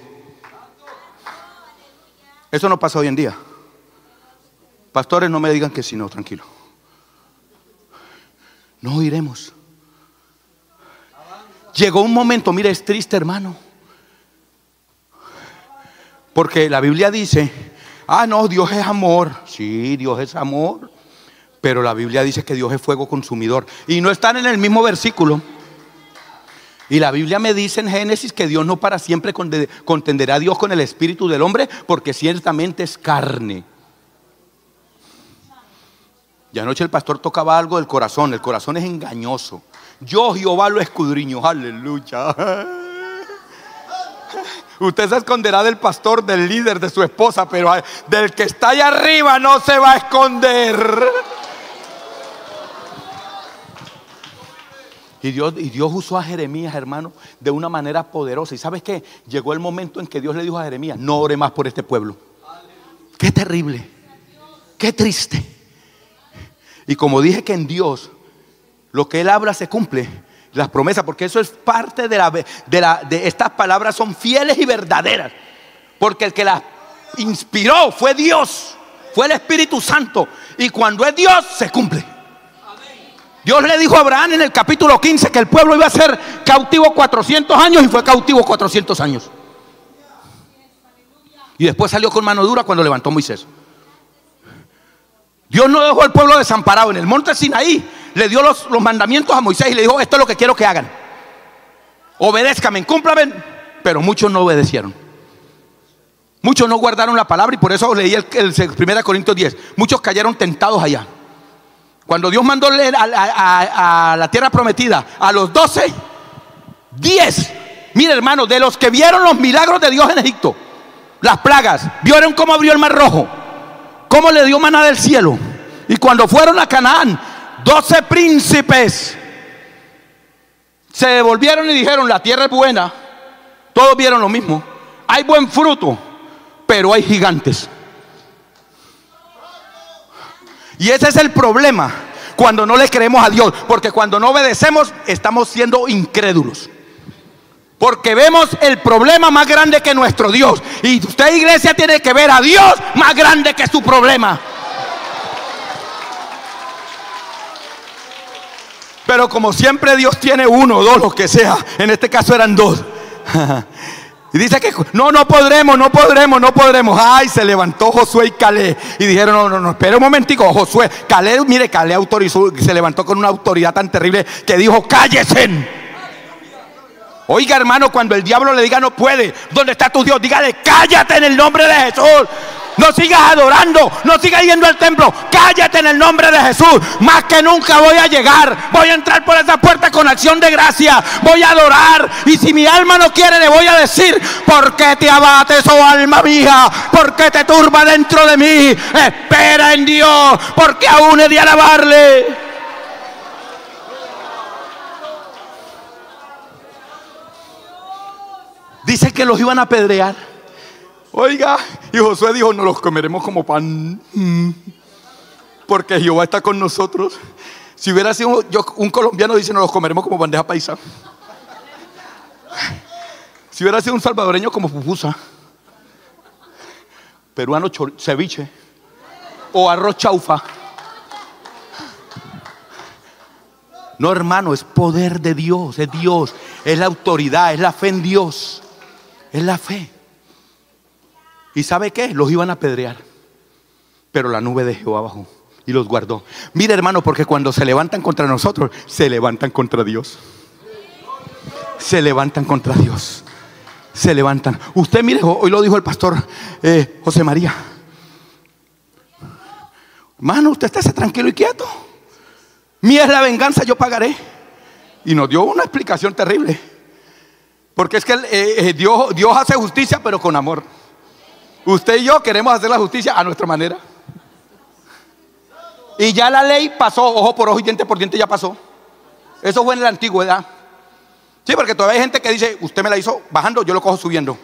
Eso no pasa hoy en día. Pastores, no me digan que sí, no, tranquilo. No oiremos. Llegó un momento, mire, es triste, hermano, porque la Biblia dice: ah, no, Dios es amor. Sí, Dios es amor, pero la Biblia dice que Dios es fuego consumidor. Y no están en el mismo versículo. Y la Biblia me dice en Génesis que Dios no para siempre contenderá a Dios con el espíritu del hombre, porque ciertamente es carne. Y anoche el pastor tocaba algo del corazón. El corazón es engañoso. Yo, Jehová, lo escudriño. Aleluya. Usted se esconderá del pastor, del líder, de su esposa, pero del que está allá arriba no se va a esconder. Y Dios usó a Jeremías, hermano, de una manera poderosa. ¿Y sabes qué? Llegó el momento en que Dios le dijo a Jeremías: no ore más por este pueblo. Qué terrible, qué triste. Y como dije que en Dios lo que Él habla se cumple, las promesas, porque eso es parte de estas palabras, son fieles y verdaderas, porque el que las inspiró fue Dios, fue el Espíritu Santo, y cuando es Dios se cumple. Dios le dijo a Abraham en el capítulo 15 que el pueblo iba a ser cautivo 400 años, y fue cautivo 400 años. Y después salió con mano dura cuando levantó Moisés. Dios no dejó al pueblo desamparado. En el monte Sinaí le dio los mandamientos a Moisés y le dijo: esto es lo que quiero que hagan. Obedézcame, cúmplame. Pero muchos no obedecieron. Muchos no guardaron la palabra, y por eso leí el 1 Corintios 10. Muchos cayeron tentados allá. Cuando Dios mandó a la tierra prometida a los 12, 10, mire, hermano, de los que vieron los milagros de Dios en Egipto, las plagas, vieron cómo abrió el mar rojo, cómo le dio maná del cielo. Y cuando fueron a Canaán, 12 príncipes se devolvieron y dijeron: la tierra es buena. Todos vieron lo mismo. Hay buen fruto, pero hay gigantes. Y ese es el problema cuando no le creemos a Dios, porque cuando no obedecemos estamos siendo incrédulos, porque vemos el problema más grande que nuestro Dios. Y usted, iglesia, tiene que ver a Dios más grande que su problema. Pero como siempre, Dios tiene uno o dos, los que sea. En este caso eran dos. Y dice que no podremos. Ay, se levantó Josué y Caleb y dijeron: no, espera un momentico, Josué. Caleb autorizó, se levantó con una autoridad tan terrible que dijo: cállese. Oiga, hermano, cuando el diablo le diga: no puede, ¿dónde está tu Dios? Dígale: cállate en el nombre de Jesús. No sigas adorando, no sigas yendo al templo. Cállate en el nombre de Jesús. Más que nunca voy a llegar, voy a entrar por esa puerta con acción de gracia. Voy a adorar, y si mi alma no quiere, le voy a decir: ¿por qué te abates, oh alma mía? ¿Por qué te turba dentro de mí? Espera en Dios, porque aún he de alabarle. Dice que los iban a apedrear. Oiga, y Josué dijo: no los comeremos como pan, porque Jehová está con nosotros. Si hubiera sido un colombiano, dice: no los comeremos como bandeja paisa. Si hubiera sido un salvadoreño como pupusa, peruano ceviche o arroz chaufa. No, hermano, es poder de Dios, es la autoridad, es la fe en Dios, es la fe. ¿Y sabe qué? Los iban a apedrear, pero la nube de Jehová bajó y los guardó. Mire, hermano, porque cuando se levantan contra nosotros, se levantan contra Dios. Se levantan contra Dios. Se levantan. Usted mire, hoy lo dijo el pastor José María. Hermano, usted esté tranquilo y quieto. Mía es la venganza, yo pagaré. Y nos dio una explicación terrible. Porque es que Dios hace justicia, pero con amor. Usted y yo queremos hacer la justicia a nuestra manera. Y ya la ley pasó, ojo por ojo y diente por diente, ya pasó. Eso fue en la antigüedad. Sí, porque todavía hay gente que dice, usted me la hizo bajando, yo lo cojo subiendo.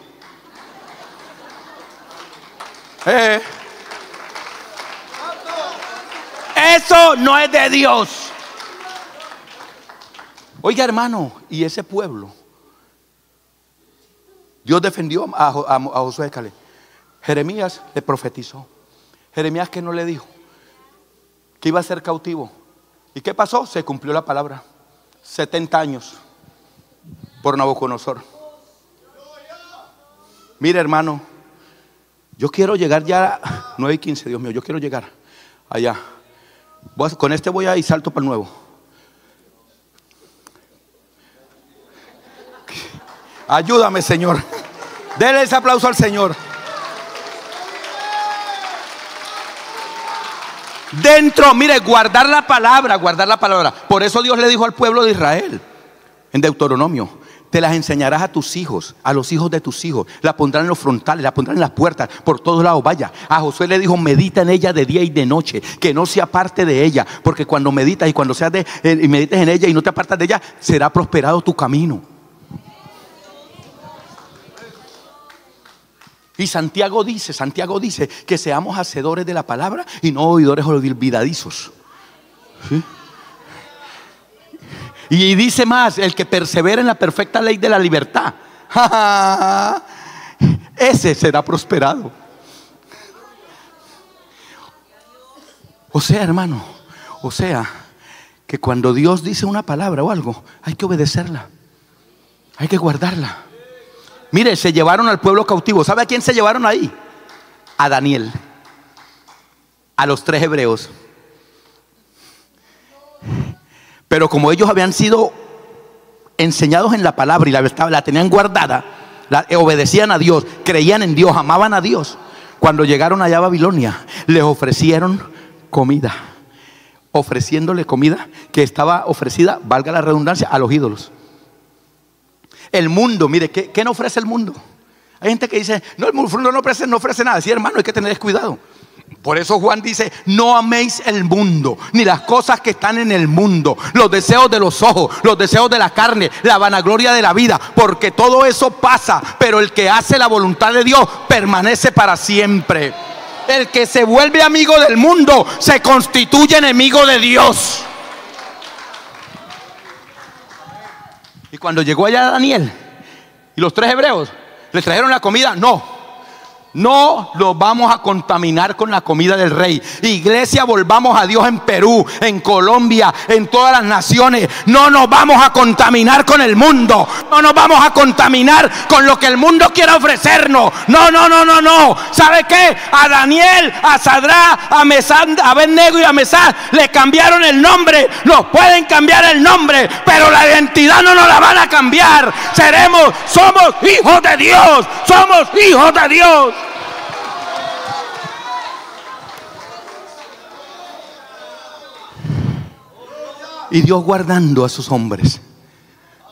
Eso no es de Dios. Oiga, hermano, y ese pueblo, Dios defendió a Josué de Caleb. Jeremías le profetizó. Jeremías, que no le dijo que iba a ser cautivo. ¿Y qué pasó? Se cumplió la palabra. 70 años por Nabucodonosor. Mire, hermano, yo quiero llegar ya a 9:15, Dios mío, yo quiero llegar allá. Con este voy a ir salto para el nuevo. Ayúdame, Señor. Denle ese aplauso al Señor. Dentro, mire, guardar la palabra. Por eso Dios le dijo al pueblo de Israel en Deuteronomio: te las enseñarás a tus hijos, a los hijos de tus hijos. La pondrán en los frontales, la pondrán en las puertas, por todos lados vaya. A Josué le dijo: medita en ella de día y de noche, que no se aparte de ella, porque cuando meditas y cuando y medites en ella y no te apartas de ella, será prosperado tu camino. Y Santiago dice que seamos hacedores de la palabra y no oidores olvidadizos. ¿Sí? Y dice más: el que persevera en la perfecta ley de la libertad, ese será prosperado. O sea, hermano, que cuando Dios dice una palabra o algo, hay que obedecerla, hay que guardarla. Mire, se llevaron al pueblo cautivo. ¿Sabe a quién se llevaron ahí? A Daniel, a los 3 hebreos. Pero como ellos habían sido enseñados en la palabra y la tenían guardada, obedecían a Dios, creían en Dios, amaban a Dios, cuando llegaron allá a Babilonia, les ofrecieron comida, ofreciéndole comida que estaba ofrecida, valga la redundancia, a los ídolos. El mundo, mire, ¿qué no ofrece el mundo? Hay gente que dice: no, el mundo no ofrece nada. Sí, hermano, hay que tener cuidado. Por eso Juan dice: no améis el mundo, ni las cosas que están en el mundo, los deseos de los ojos, los deseos de la carne, la vanagloria de la vida, porque todo eso pasa, pero el que hace la voluntad de Dios permanece para siempre. El que se vuelve amigo del mundo se constituye enemigo de Dios. Y cuando llegó allá Daniel y los 3 hebreos, ¿les trajeron la comida? No los vamos a contaminar con la comida del rey. Iglesia, volvamos a Dios en Perú, en Colombia, en todas las naciones. No nos vamos a contaminar con el mundo. No nos vamos a contaminar con lo que el mundo quiera ofrecernos. No. ¿Sabe qué? A Daniel, a Sadrá, a Mesán, a Abednego y a Mesán le cambiaron el nombre. Nos pueden cambiar el nombre, pero la identidad no nos la van a cambiar. Somos hijos de Dios. Somos hijos de Dios. Y Dios guardando a sus hombres.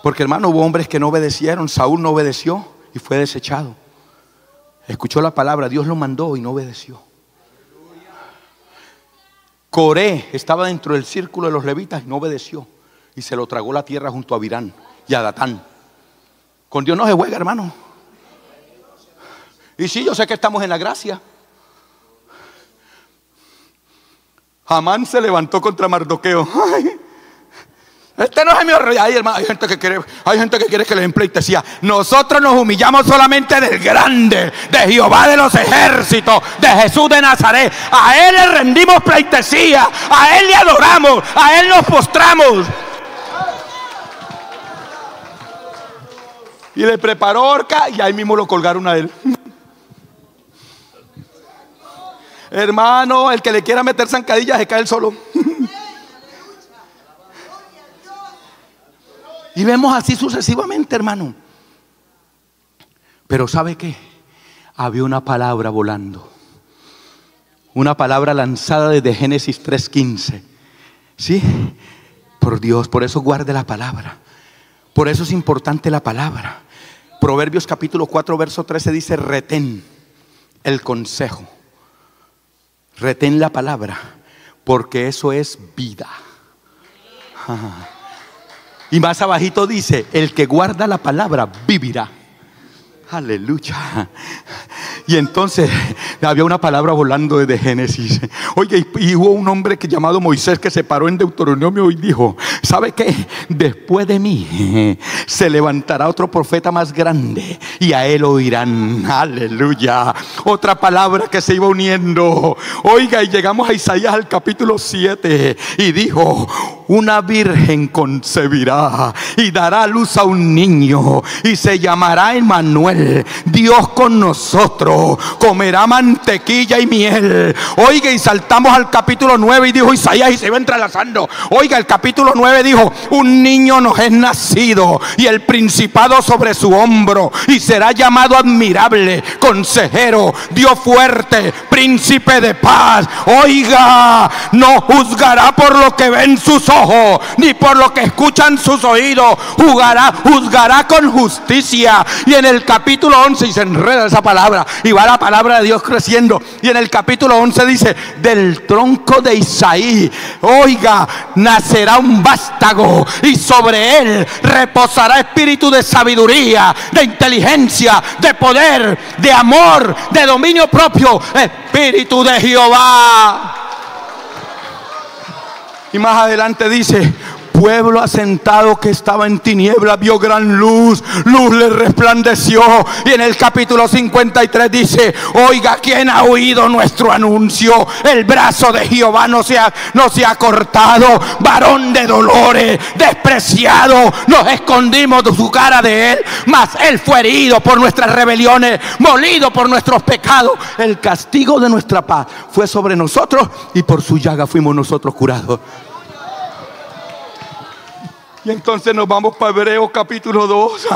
Porque, hermano, hubo hombres que no obedecieron. Saúl no obedeció y fue desechado. Escuchó la palabra, Dios lo mandó y no obedeció. Coré estaba dentro del círculo de los levitas y no obedeció, y se lo tragó la tierra junto a Abirán y a Datán. Con Dios no se juega, hermano. Y sí, yo sé que estamos en la gracia. Amán se levantó contra Mardoqueo. Este no es mi horror. Ay, hermano, hay gente que quiere que le den pleitesía. Nosotros nos humillamos solamente del grande, de Jehová de los ejércitos, de Jesús de Nazaret. A Él le rendimos pleitesía, a Él le adoramos, a Él nos postramos. Y le preparó horca y ahí mismo lo colgaron a él. Hermano, el que le quiera meter zancadillas se cae él solo. Y vemos así sucesivamente, hermano. Pero ¿sabe qué? Había una palabra volando. Una palabra lanzada desde Génesis 3:15. ¿Sí? Por Dios, por eso guarde la palabra. Por eso es importante la palabra. Proverbios capítulo 4 verso 13 dice: retén el consejo, retén la palabra, porque eso es vida. Y más abajito dice: el que guarda la palabra vivirá. Aleluya. Y entonces había una palabra volando desde Génesis. Oye, y hubo un hombre llamado Moisés que se paró en Deuteronomio y dijo: ¿sabe qué? Después de mí se levantará otro profeta más grande y a él oirán. Aleluya. Otra palabra que se iba uniendo. Oiga, y llegamos a Isaías al capítulo 7 y dijo: una virgen concebirá y dará a luz a un niño y se llamará Emmanuel, Dios con nosotros. Comerá mantequilla y miel. Oiga, y saltamos al capítulo 9 y dijo Isaías, y se iba entrelazando. Oiga, el capítulo 9 dijo: un niño nos es nacido y el principado sobre su hombro, y será llamado admirable, consejero, Dios fuerte, príncipe de paz. Oiga, no juzgará por lo que ven sus ojos, ni por lo que escuchan sus oídos. Juzgará con justicia. Y en el capítulo 11, y se enreda esa palabra, y va la palabra de Dios creciendo, y en el capítulo 11 dice: del tronco de Isaí, oiga, nacerá un vástago, y sobre él reposará espíritu de sabiduría, de inteligencia, de poder, de amor, de dominio propio, espíritu de Jehová. Y más adelante dice: pueblo asentado que estaba en tinieblas vio gran luz, luz le resplandeció. Y en el capítulo 53 dice: oiga, ¿quién ha oído nuestro anuncio? El brazo de Jehová no se ha cortado, varón de dolores, despreciado, nos escondimos de su cara de él, mas él fue herido por nuestras rebeliones, molido por nuestros pecados. El castigo de nuestra paz fue sobre nosotros, y por su llaga fuimos nosotros curados. Y entonces nos vamos para Hebreos capítulo 2.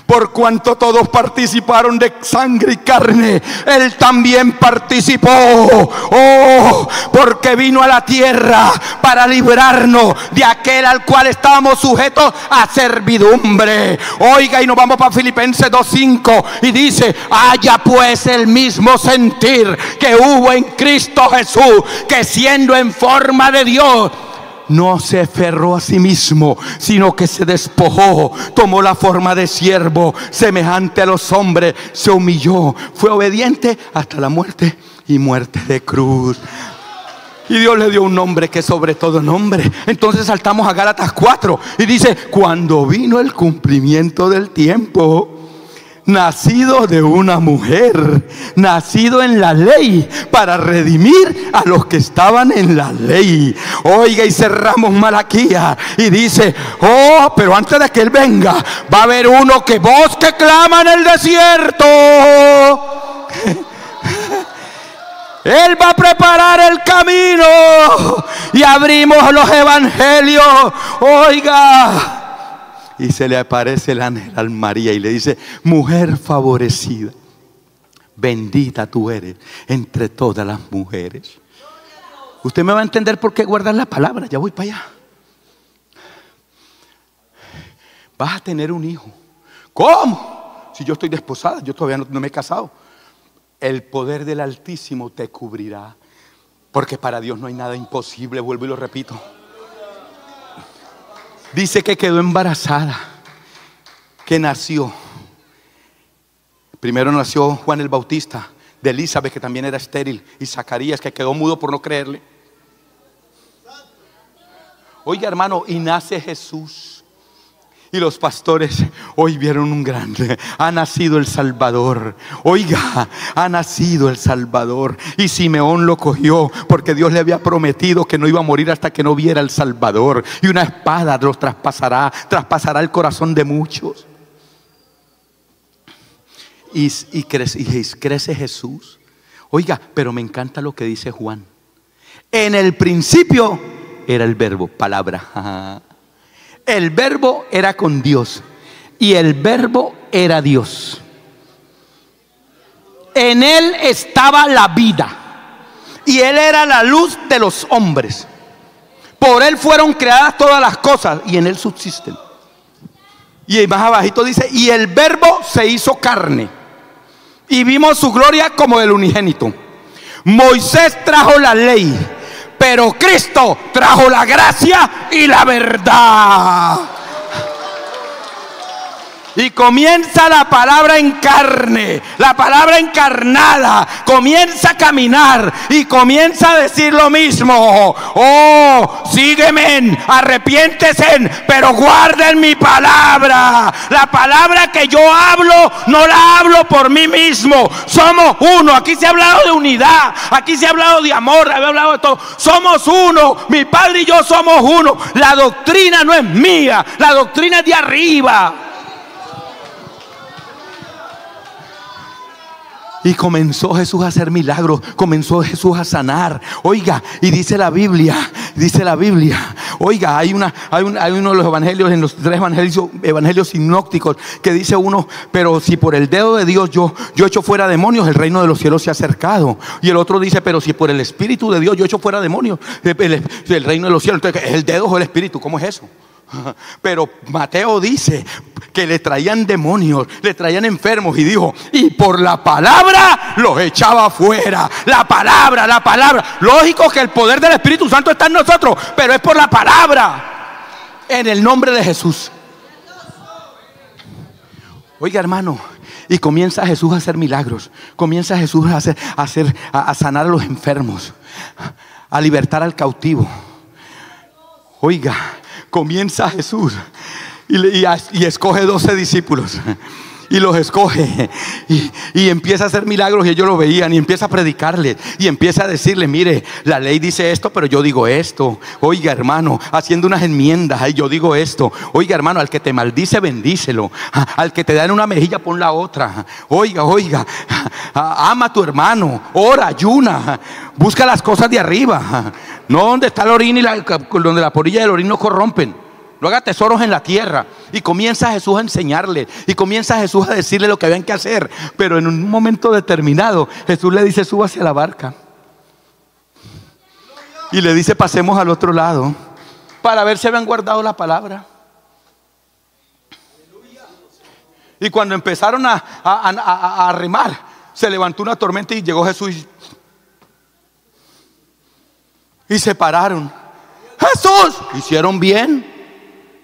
Por cuanto todos participaron de sangre y carne, él también participó. Oh, porque vino a la tierra para librarnos de aquel al cual estábamos sujetos a servidumbre. Oiga, y nos vamos para Filipenses 2:5 y dice: haya pues el mismo sentir que hubo en Cristo Jesús, que siendo en forma de Dios, no se aferró a sí mismo, sino que se despojó, tomó la forma de siervo, semejante a los hombres, se humilló, fue obediente hasta la muerte, y muerte de cruz. Y Dios le dio un nombre que es sobre todo nombre. Entonces saltamos a Gálatas 4 y dice: cuando vino el cumplimiento del tiempo, nacido de una mujer, nacido en la ley, para redimir a los que estaban en la ley. Oiga, y cerramos Malaquías y dice: oh, pero antes de que él venga, va a haber uno que voz que clama en el desierto. Él va a preparar el camino. Y abrimos los evangelios. Oiga, y se le aparece el ángel a María y le dice: mujer favorecida, bendita tú eres entre todas las mujeres. Usted me va a entender por qué guardar la palabra. Ya voy para allá. Vas a tener un hijo. ¿Cómo? Si yo estoy desposada, yo todavía no me he casado. El poder del Altísimo te cubrirá, porque para Dios no hay nada imposible. Vuelvo y lo repito. Dice que quedó embarazada, que nació. Primero nació Juan el Bautista, de Elizabeth, que también era estéril, y Zacarías, que quedó mudo por no creerle. Oiga, hermano, y nace Jesús. Y los pastores hoy vieron un grande. Ha nacido el Salvador. Oiga, ha nacido el Salvador. Y Simeón lo cogió porque Dios le había prometido que no iba a morir hasta que no viera el Salvador. Y una espada los traspasará el corazón de muchos. Y crece Jesús. Oiga, pero me encanta lo que dice Juan. En el principio era el verbo, palabra. El verbo era con Dios y el verbo era Dios. En él estaba la vida y él era la luz de los hombres. Por él fueron creadas todas las cosas y en él subsisten. Y más abajito dice: y el verbo se hizo carne y vimos su gloria como del unigénito. Moisés trajo la ley, pero Cristo trajo la gracia y la verdad. Y comienza la palabra en carne, la palabra encarnada, comienza a caminar y comienza a decir lo mismo. Oh, sígueme, arrepiéntese, pero guarden mi palabra. La palabra que yo hablo, no la hablo por mí mismo. Somos uno. Aquí se ha hablado de unidad, aquí se ha hablado de amor, se ha hablado de todo. Somos uno, mi Padre y yo somos uno. La doctrina no es mía, la doctrina es de arriba. Y comenzó Jesús a hacer milagros, comenzó Jesús a sanar. Oiga, y dice la Biblia, oiga, hay uno de los evangelios, en los 3 evangelios sinópticos, que dice uno: pero si por el dedo de Dios yo echo fuera demonios, el reino de los cielos se ha acercado. Y el otro dice: pero si por el Espíritu de Dios yo echo fuera demonios, el reino de los cielos. Entonces, ¿el dedo o el Espíritu? ¿Cómo es eso? Pero Mateo dice que le traían demonios, le traían enfermos, y dijo: y por la palabra los echaba fuera. La palabra. Lógico que el poder del Espíritu Santo está en nosotros, pero es por la palabra, en el nombre de Jesús. Oiga, hermano, y comienza Jesús a hacer milagros, comienza Jesús a sanar a los enfermos, a libertar al cautivo. Oiga, comienza Jesús y escoge 12 discípulos. Y los escoge y empieza a hacer milagros, y ellos lo veían, y empieza a predicarles y empieza a decirles: mire, la ley dice esto, pero yo digo esto. Oiga, hermano, haciendo unas enmiendas, y yo digo esto. Oiga, hermano, al que te maldice, bendícelo. Al que te da en una mejilla, pon la otra. Oiga, ama a tu hermano, ora, ayuna, busca las cosas de arriba, no donde está el orín y donde la polilla del orín no corrompen. No haga tesoros en la tierra. Y comienza Jesús a enseñarle, y comienza Jesús a decirle lo que habían que hacer. Pero en un momento determinado Jesús le dice: súbase a la barca. Y le dice: pasemos al otro lado, para ver si habían guardado la palabra. Y cuando empezaron a remar, se levantó una tormenta y llegó Jesús y se pararon. Jesús, hicieron bien.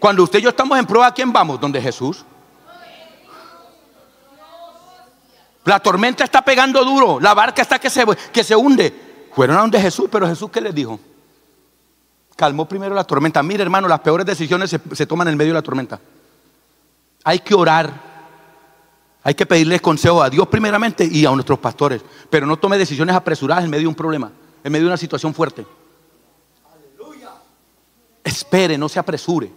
Cuando usted y yo estamos en prueba, ¿a quién vamos? Donde Jesús. La tormenta está pegando duro, la barca está que se hunde. Fueron a donde Jesús, pero Jesús, ¿qué les dijo? Calmó primero la tormenta. Mire, hermano, las peores decisiones se toman en medio de la tormenta. Hay que orar, hay que pedirle consejo a Dios primeramente y a nuestros pastores. Pero no tome decisiones apresuradas en medio de un problema, en medio de una situación fuerte. Espere, no se apresure.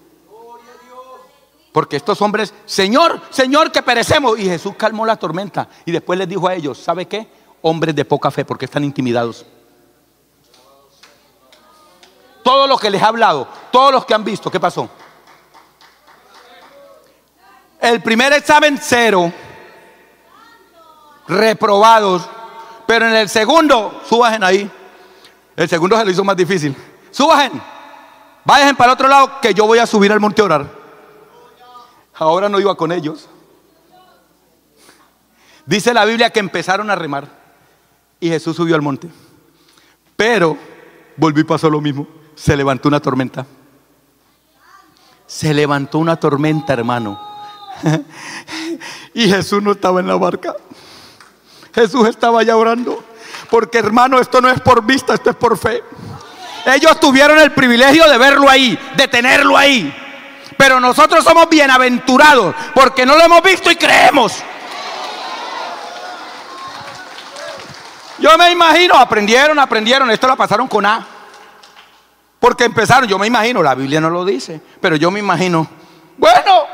Porque estos hombres: Señor, Señor, que perecemos. Y Jesús calmó la tormenta y después les dijo a ellos: ¿sabe qué? Hombres de poca fe, porque están intimidados. Todo lo que les ha hablado, todos los que han visto, ¿qué pasó? El primer examen 0, reprobados. Pero en el segundo, subajen ahí. El segundo se lo hizo más difícil. Subajen, vayan para el otro lado, que yo voy a subir al monte a orar. Ahora no iba con ellos. Dice la Biblia que empezaron a remar y Jesús subió al monte. Pero volvió y pasó lo mismo. Se levantó una tormenta. Se levantó una tormenta, hermano. Y Jesús no estaba en la barca. Jesús estaba allá orando. Porque, hermano, esto no es por vista, esto es por fe. Ellos tuvieron el privilegio de verlo ahí, de tenerlo ahí. Pero nosotros somos bienaventurados porque no lo hemos visto y creemos. Yo me imagino, aprendieron, esto lo pasaron con A. Porque empezaron, yo me imagino, la Biblia no lo dice, pero yo me imagino, bueno,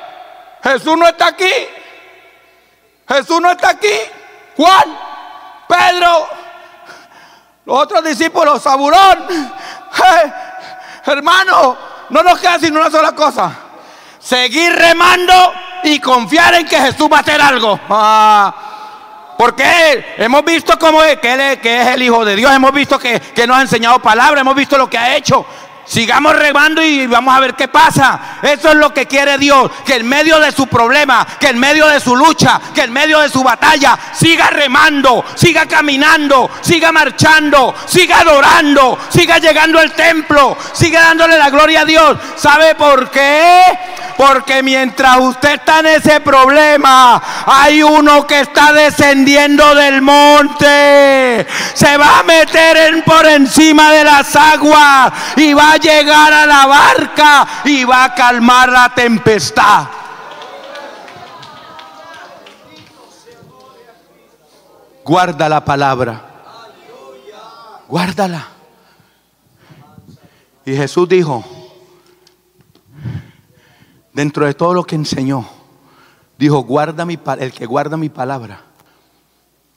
Jesús no está aquí. Jesús no está aquí. Juan, Pedro, los otros discípulos, Zabulón, hermano, no nos queda sino una sola cosa: seguir remando y confiar en que Jesús va a hacer algo. Porque hemos visto cómo es, que es el Hijo de Dios. Hemos visto que nos ha enseñado palabra. Hemos visto lo que ha hecho. Sigamos remando y vamos a ver qué pasa. Eso es lo que quiere Dios, que en medio de su problema, que en medio de su lucha, que en medio de su batalla, siga remando, siga caminando, siga marchando, siga adorando, siga llegando al templo, siga dándole la gloria a Dios. ¿Sabe por qué? Porque mientras usted está en ese problema, hay uno que está descendiendo del monte. Se va a meter por encima de las aguas y va a llegar a la barca y va a calmar la tempestad. Guarda la palabra. Guárdala. Y Jesús dijo, dentro de todo lo que enseñó, dijo, el que guarda mi palabra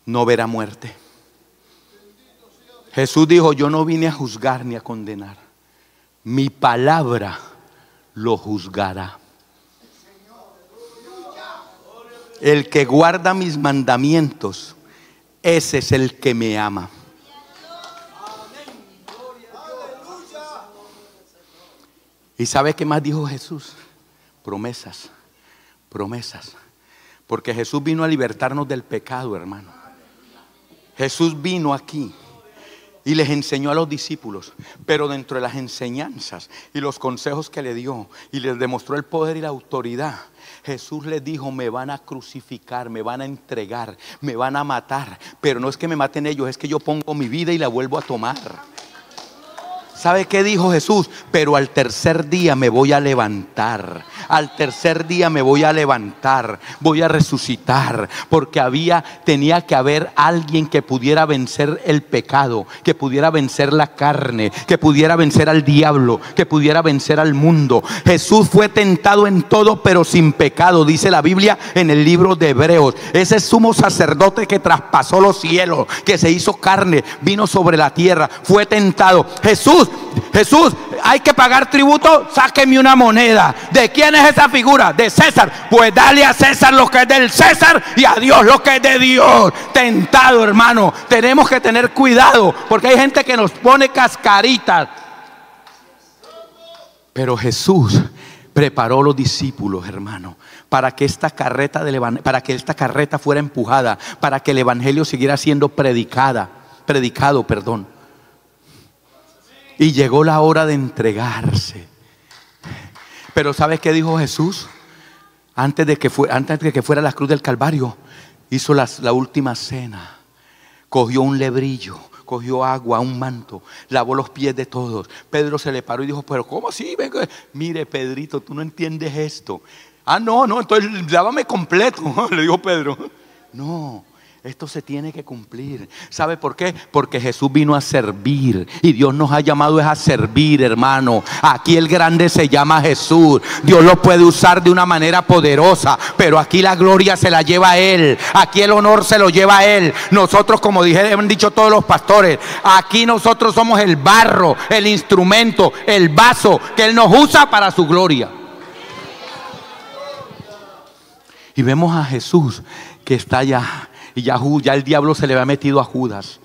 no verá muerte. Jesús dijo, yo no vine a juzgar ni a condenar. Mi palabra lo juzgará. El que guarda mis mandamientos, ese es el que me ama. ¿Y sabe qué más dijo Jesús? Promesas, promesas. Porque Jesús vino a libertarnos del pecado, hermano. Jesús vino aquí y les enseñó a los discípulos, pero dentro de las enseñanzas y los consejos que le dio y les demostró el poder y la autoridad, Jesús les dijo, me van a crucificar, me van a entregar, me van a matar, pero no es que me maten ellos, es que yo pongo mi vida y la vuelvo a tomar. ¿Sabe qué dijo Jesús? Pero al tercer día me voy a levantar. Al tercer día me voy a levantar. Voy a resucitar. Porque tenía que haber alguien que pudiera vencer el pecado, que pudiera vencer la carne, que pudiera vencer al diablo, que pudiera vencer al mundo. Jesús fue tentado en todo, pero sin pecado, dice la Biblia en el libro de Hebreos. Ese sumo sacerdote que traspasó los cielos, que se hizo carne, vino sobre la tierra, fue tentado. Jesús, hay que pagar tributo, sáqueme una moneda. ¿De quién es esa figura? De César. Pues dale a César lo que es del César y a Dios lo que es de Dios. Tentado, hermano. Tenemos que tener cuidado porque hay gente que nos pone cascaritas. Pero Jesús preparó los discípulos, hermano, para que esta carreta fuera empujada, para que el evangelio siguiera siendo predicado. Y llegó la hora de entregarse. Pero ¿sabes qué dijo Jesús? Antes de que fuera a la cruz del Calvario, hizo la última cena. Cogió un lebrillo, cogió agua, un manto, lavó los pies de todos. Pedro se le paró y dijo, pero ¿cómo así? Mire, Pedrito, tú no entiendes esto. No, entonces lávame completo, le dijo Pedro. No. Esto se tiene que cumplir. ¿Sabe por qué? Porque Jesús vino a servir. Y Dios nos ha llamado a servir, hermano. Aquí el grande se llama Jesús. Dios lo puede usar de una manera poderosa, pero aquí la gloria se la lleva a Él. Aquí el honor se lo lleva a Él. Nosotros, como han dicho todos los pastores, aquí nosotros somos el barro, el instrumento, el vaso que Él nos usa para su gloria. Y vemos a Jesús que está allá. Y ya el diablo se le había metido a Judas.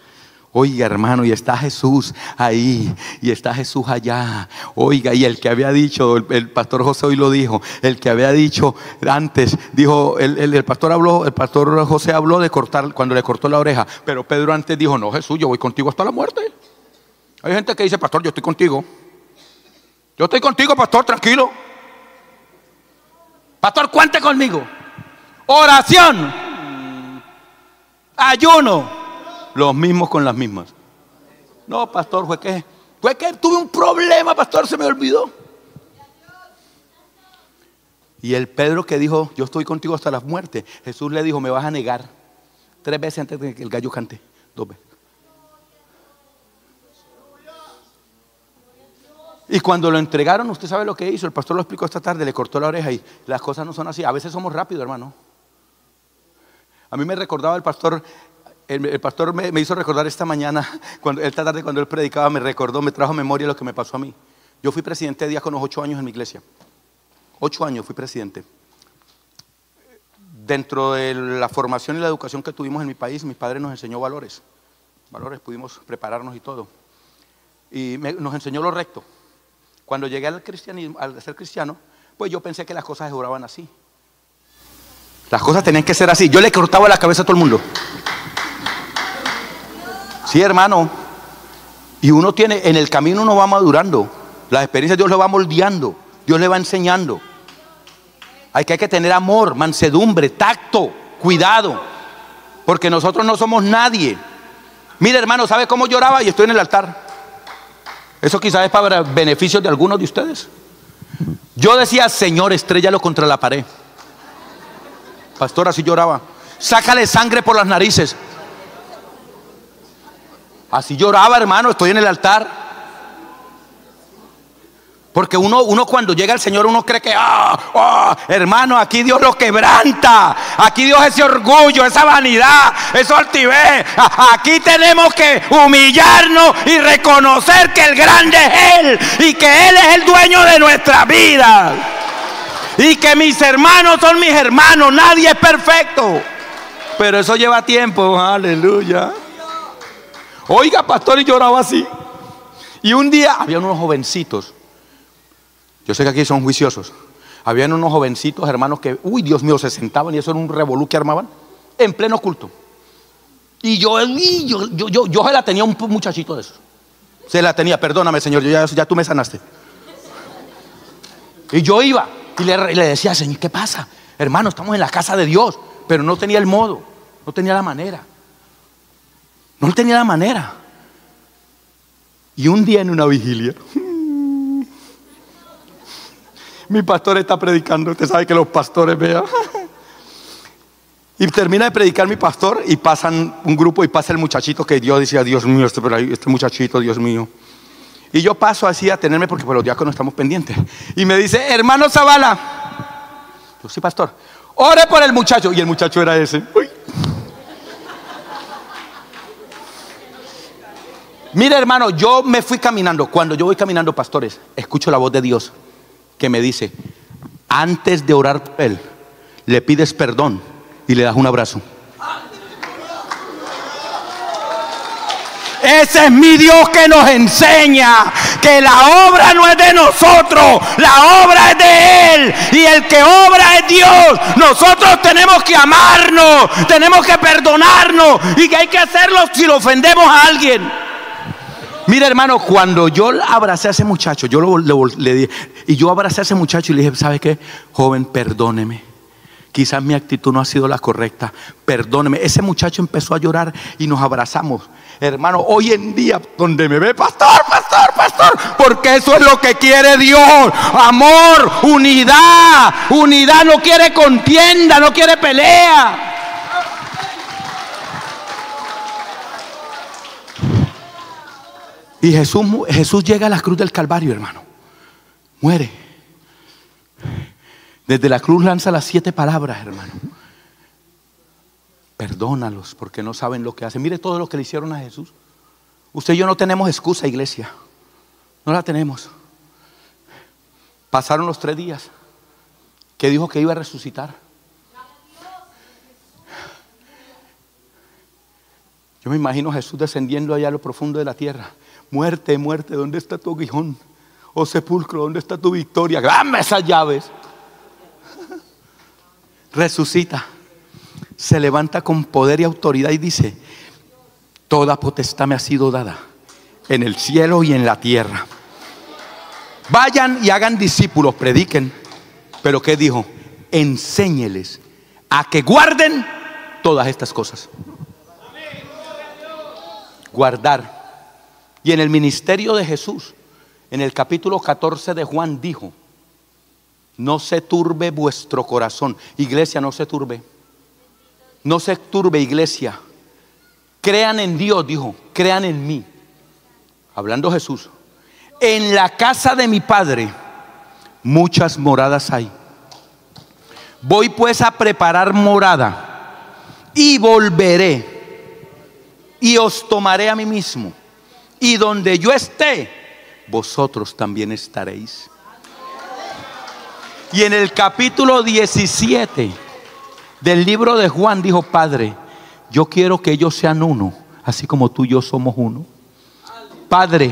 Oiga, hermano, y está Jesús ahí, y está Jesús allá. Oiga, y el que había dicho, el pastor José hoy lo dijo, el que había dicho antes, dijo, el pastor José habló de cortar, cuando le cortó la oreja. Pero Pedro antes dijo, no, Jesús, yo voy contigo hasta la muerte. Hay gente que dice, pastor, yo estoy contigo. Yo estoy contigo, pastor, tranquilo. Pastor, cuente conmigo. Oración. Ayuno, los mismos con las mismas. No, pastor, fue que Fue que tuve un problema, pastor, se me olvidó. Y el Pedro que dijo, yo estoy contigo hasta la muerte, Jesús le dijo, me vas a negar 3 veces antes de que el gallo cante, 2 veces. Y cuando lo entregaron, usted sabe lo que hizo. El pastor lo explicó esta tarde, le cortó la oreja. Y las cosas no son así. A veces somos rápidos, hermano. A mí me recordaba el pastor. El pastor me hizo recordar esta mañana, esta tarde cuando él predicaba, me recordó, me trajo a memoria lo que me pasó a mí. Yo fui presidente de diáconos 8 años en mi iglesia. 8 años fui presidente. Dentro de la formación y la educación que tuvimos en mi país, mi padre nos enseñó valores. Valores, pudimos prepararnos y todo. Y nos enseñó lo recto. Cuando llegué al cristianismo, al ser cristiano, pues yo pensé que las cosas duraban así. Las cosas tenían que ser así. Yo le cortaba la cabeza a todo el mundo. Sí, hermano. Y uno tiene, en el camino uno va madurando. Las experiencias Dios lo va moldeando. Dios le va enseñando. Hay que tener amor, mansedumbre, tacto, cuidado. Porque nosotros no somos nadie. Mire, hermano, ¿sabe cómo lloraba? Y estoy en el altar. Eso quizás es para beneficio de algunos de ustedes. Yo decía, Señor, estréllalo contra la pared. Pastor, así lloraba. Sácale sangre por las narices. Así lloraba, hermano, estoy en el altar. Porque uno cuando llega al Señor, uno cree que, hermano, aquí Dios lo quebranta. Aquí Dios ese orgullo, esa vanidad, esa altivez. Aquí tenemos que humillarnos y reconocer que el grande es Él y que Él es el dueño de nuestra vida. Y que mis hermanos son mis hermanos, nadie es perfecto. Pero eso lleva tiempo, aleluya. Oiga, pastor, y lloraba así. Y un día había unos jovencitos. Yo sé que aquí son juiciosos. Habían unos jovencitos, hermanos, que, Dios mío, se sentaban y eso era un revolú que armaban en pleno culto. Y yo se la tenía un muchachito de eso. Se la tenía, perdóname, Señor, ya tú me sanaste. Y yo iba y le decía, Señor, ¿qué pasa? Hermano, estamos en la casa de Dios. Pero no tenía el modo, no tenía la manera. No tenía la manera. Y un día en una vigilia, mi pastor está predicando. Usted sabe que los pastores, vean. Y termina de predicar mi pastor y pasan un grupo y pasa el muchachito que Dios decía, Dios mío, este muchachito, Dios mío. Y yo paso así a tenerme porque por los diáconos estamos pendientes. Y me dice, hermano Zavala. Yo, sí, pastor. Ore por el muchacho. Y el muchacho era ese. Uy. Mire, hermano, yo me fui caminando. Cuando yo voy caminando, pastores, escucho la voz de Dios que me dice, antes de orar por él, le pides perdón y le das un abrazo. Ese es mi Dios que nos enseña que la obra no es de nosotros, la obra es de Él. Y el que obra es Dios. Nosotros tenemos que amarnos, tenemos que perdonarnos. Y que hay que hacerlo si lo ofendemos a alguien. Mira, hermano, cuando yo abracé a ese muchacho, le dije, y yo abracé a ese muchacho y le dije, ¿sabe qué? Joven, perdóneme. Quizás mi actitud no ha sido la correcta. Perdóneme. Ese muchacho empezó a llorar y nos abrazamos. Hermano, hoy en día, donde me ve, pastor, porque eso es lo que quiere Dios. Amor, unidad. Unidad, no quiere contienda, no quiere pelea. Y Jesús llega a la cruz del Calvario, hermano. Muere. Desde la cruz lanza las 7 palabras, hermano. Perdónalos porque no saben lo que hacen. Mire todo lo que le hicieron a Jesús. Usted y yo no tenemos excusa, iglesia. No la tenemos. Pasaron los 3 días que dijo que iba a resucitar. Yo me imagino a Jesús descendiendo allá a lo profundo de la tierra. Muerte, muerte, ¿dónde está tu aguijón? Oh sepulcro, ¿dónde está tu victoria? Dame esas llaves. Resucita, se levanta con poder y autoridad y dice, toda potestad me ha sido dada en el cielo y en la tierra. Vayan y hagan discípulos, prediquen. Pero ¿qué dijo? Enséñeles a que guarden todas estas cosas. Guardar. Y en el ministerio de Jesús, en el capítulo 14 de Juan dijo: no se turbe vuestro corazón. Iglesia, no se turbe. No se turbe, iglesia. Crean en Dios, dijo, crean en mí. Hablando Jesús. En la casa de mi Padre muchas moradas hay. Voy pues a preparar morada y volveré y os tomaré a mí mismo. Y donde yo esté, vosotros también estaréis. Y en el capítulo 17 del libro de Juan dijo: Padre, yo quiero que ellos sean uno, así como tú y yo somos uno. Padre,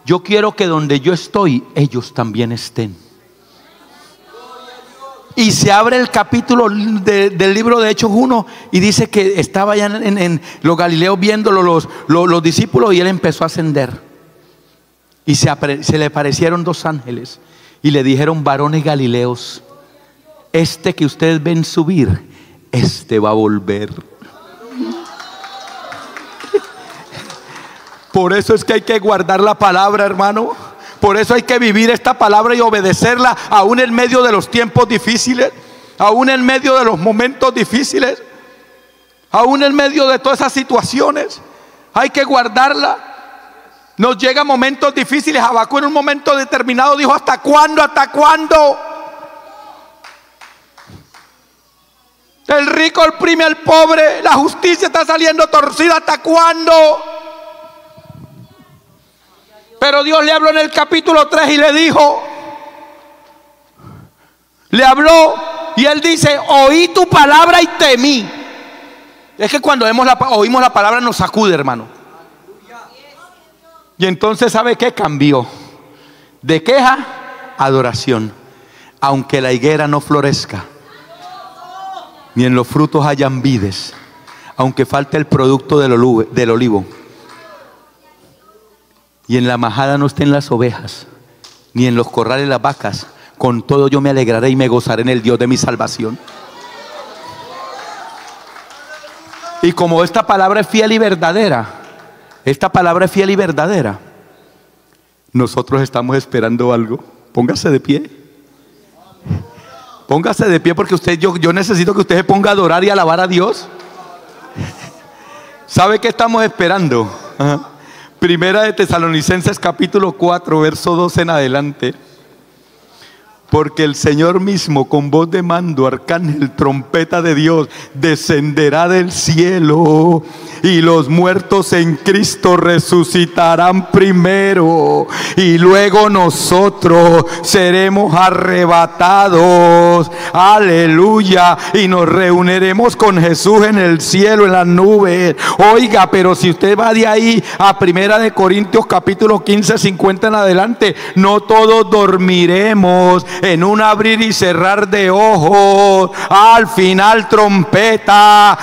yo quiero que donde yo estoy, ellos también estén. Y se abre el capítulo del libro de Hechos 1 y dice que estaba ya en los Galileos viéndolo los discípulos, y él empezó a ascender. Y se le aparecieron dos ángeles y le dijeron: varones galileos, este que ustedes ven subir, este va a volver. Por eso es que hay que guardar la palabra, hermano. Por eso hay que vivir esta palabra y obedecerla, aún en medio de los tiempos difíciles, aún en medio de los momentos difíciles, aún en medio de todas esas situaciones. Hay que guardarla. Nos llegan momentos difíciles. Habacuc en un momento determinado dijo: ¿hasta cuándo? ¿Hasta cuándo? El rico oprime al pobre, la justicia está saliendo torcida. ¿Hasta cuándo? Pero Dios le habló en el capítulo 3 y le dijo, le habló y él dice: oí tu palabra y temí. Es que cuando oímos la palabra nos sacude, hermano. Y entonces, ¿sabe qué? Cambió de queja a adoración. Aunque la higuera no florezca, ni en los frutos hayan vides, aunque falte el producto del olivo, y en la majada no estén las ovejas, ni en los corrales las vacas, con todo yo me alegraré y me gozaré en el Dios de mi salvación. Y como esta palabra es fiel y verdadera, nosotros estamos esperando algo. Póngase de pie. Póngase de pie, porque yo necesito que usted se ponga a adorar y a alabar a Dios. ¿Sabe qué estamos esperando? Ajá. Primera de Tesalonicenses capítulo 4 verso 12 en adelante. Porque el Señor mismo, con voz de mando, arcángel, trompeta de Dios, descenderá del cielo, y los muertos en Cristo resucitarán primero, y luego nosotros seremos arrebatados, aleluya, y nos reuniremos con Jesús en el cielo, en las nubes. Oiga, pero si usted va de ahí a Primera de Corintios capítulo 15, 50 en adelante, no todos dormiremos en un abrir y cerrar de ojos, al final trompeta.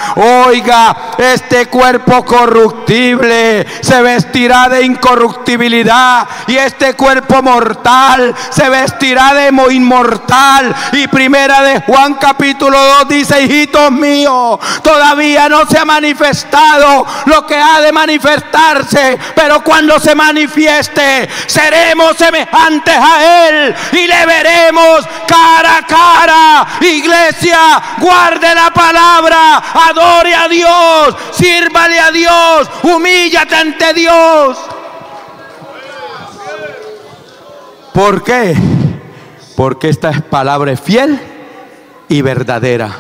Oiga, este cuerpo corruptible se vestirá de incorruptibilidad, y este cuerpo mortal se vestirá de inmortal. Y Primera de Juan capítulo 2 dice: hijitos míos, todavía no se ha manifestado lo que ha de manifestarse, pero cuando se manifieste seremos semejantes a él y le veremos cara a cara. Iglesia, guarde la palabra, adore a Dios, sírvale a Dios, humíllate ante Dios. ¿Por qué? Porque esta palabra es fiel y verdadera.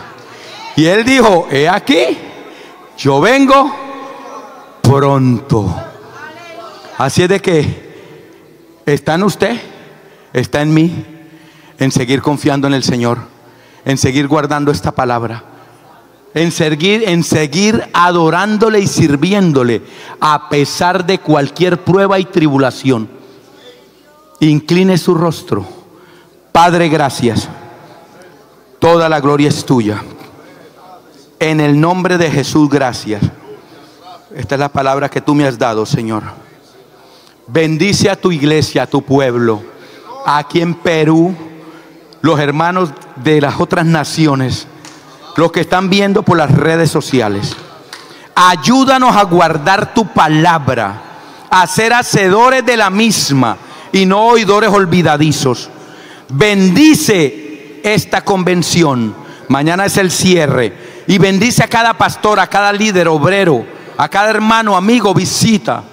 Y él dijo: he aquí, yo vengo pronto. Así es de que está en usted, está en mí, en seguir confiando en el Señor, en seguir guardando esta palabra, en seguir adorándole y sirviéndole a pesar de cualquier prueba y tribulación. Incline su rostro. Padre, gracias. Toda la gloria es tuya. En el nombre de Jesús, gracias. Esta es la palabra que tú me has dado, Señor. Bendice a tu iglesia, a tu pueblo, aquí en Perú, los hermanos de las otras naciones, los que están viendo por las redes sociales. Ayúdanos a guardar tu palabra a ser hacedores de la misma y no oidores olvidadizos. Bendice esta convención. Mañana es el cierre. Y bendice a cada pastor, a cada líder, obrero, a cada hermano, amigo, visita.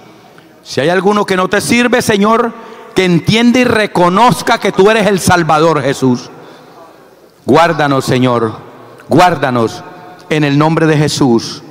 Si hay alguno que no te sirve, Señor, que entienda y reconozca que tú eres el Salvador, Jesús. Guárdanos, Señor. Guárdanos en el nombre de Jesús.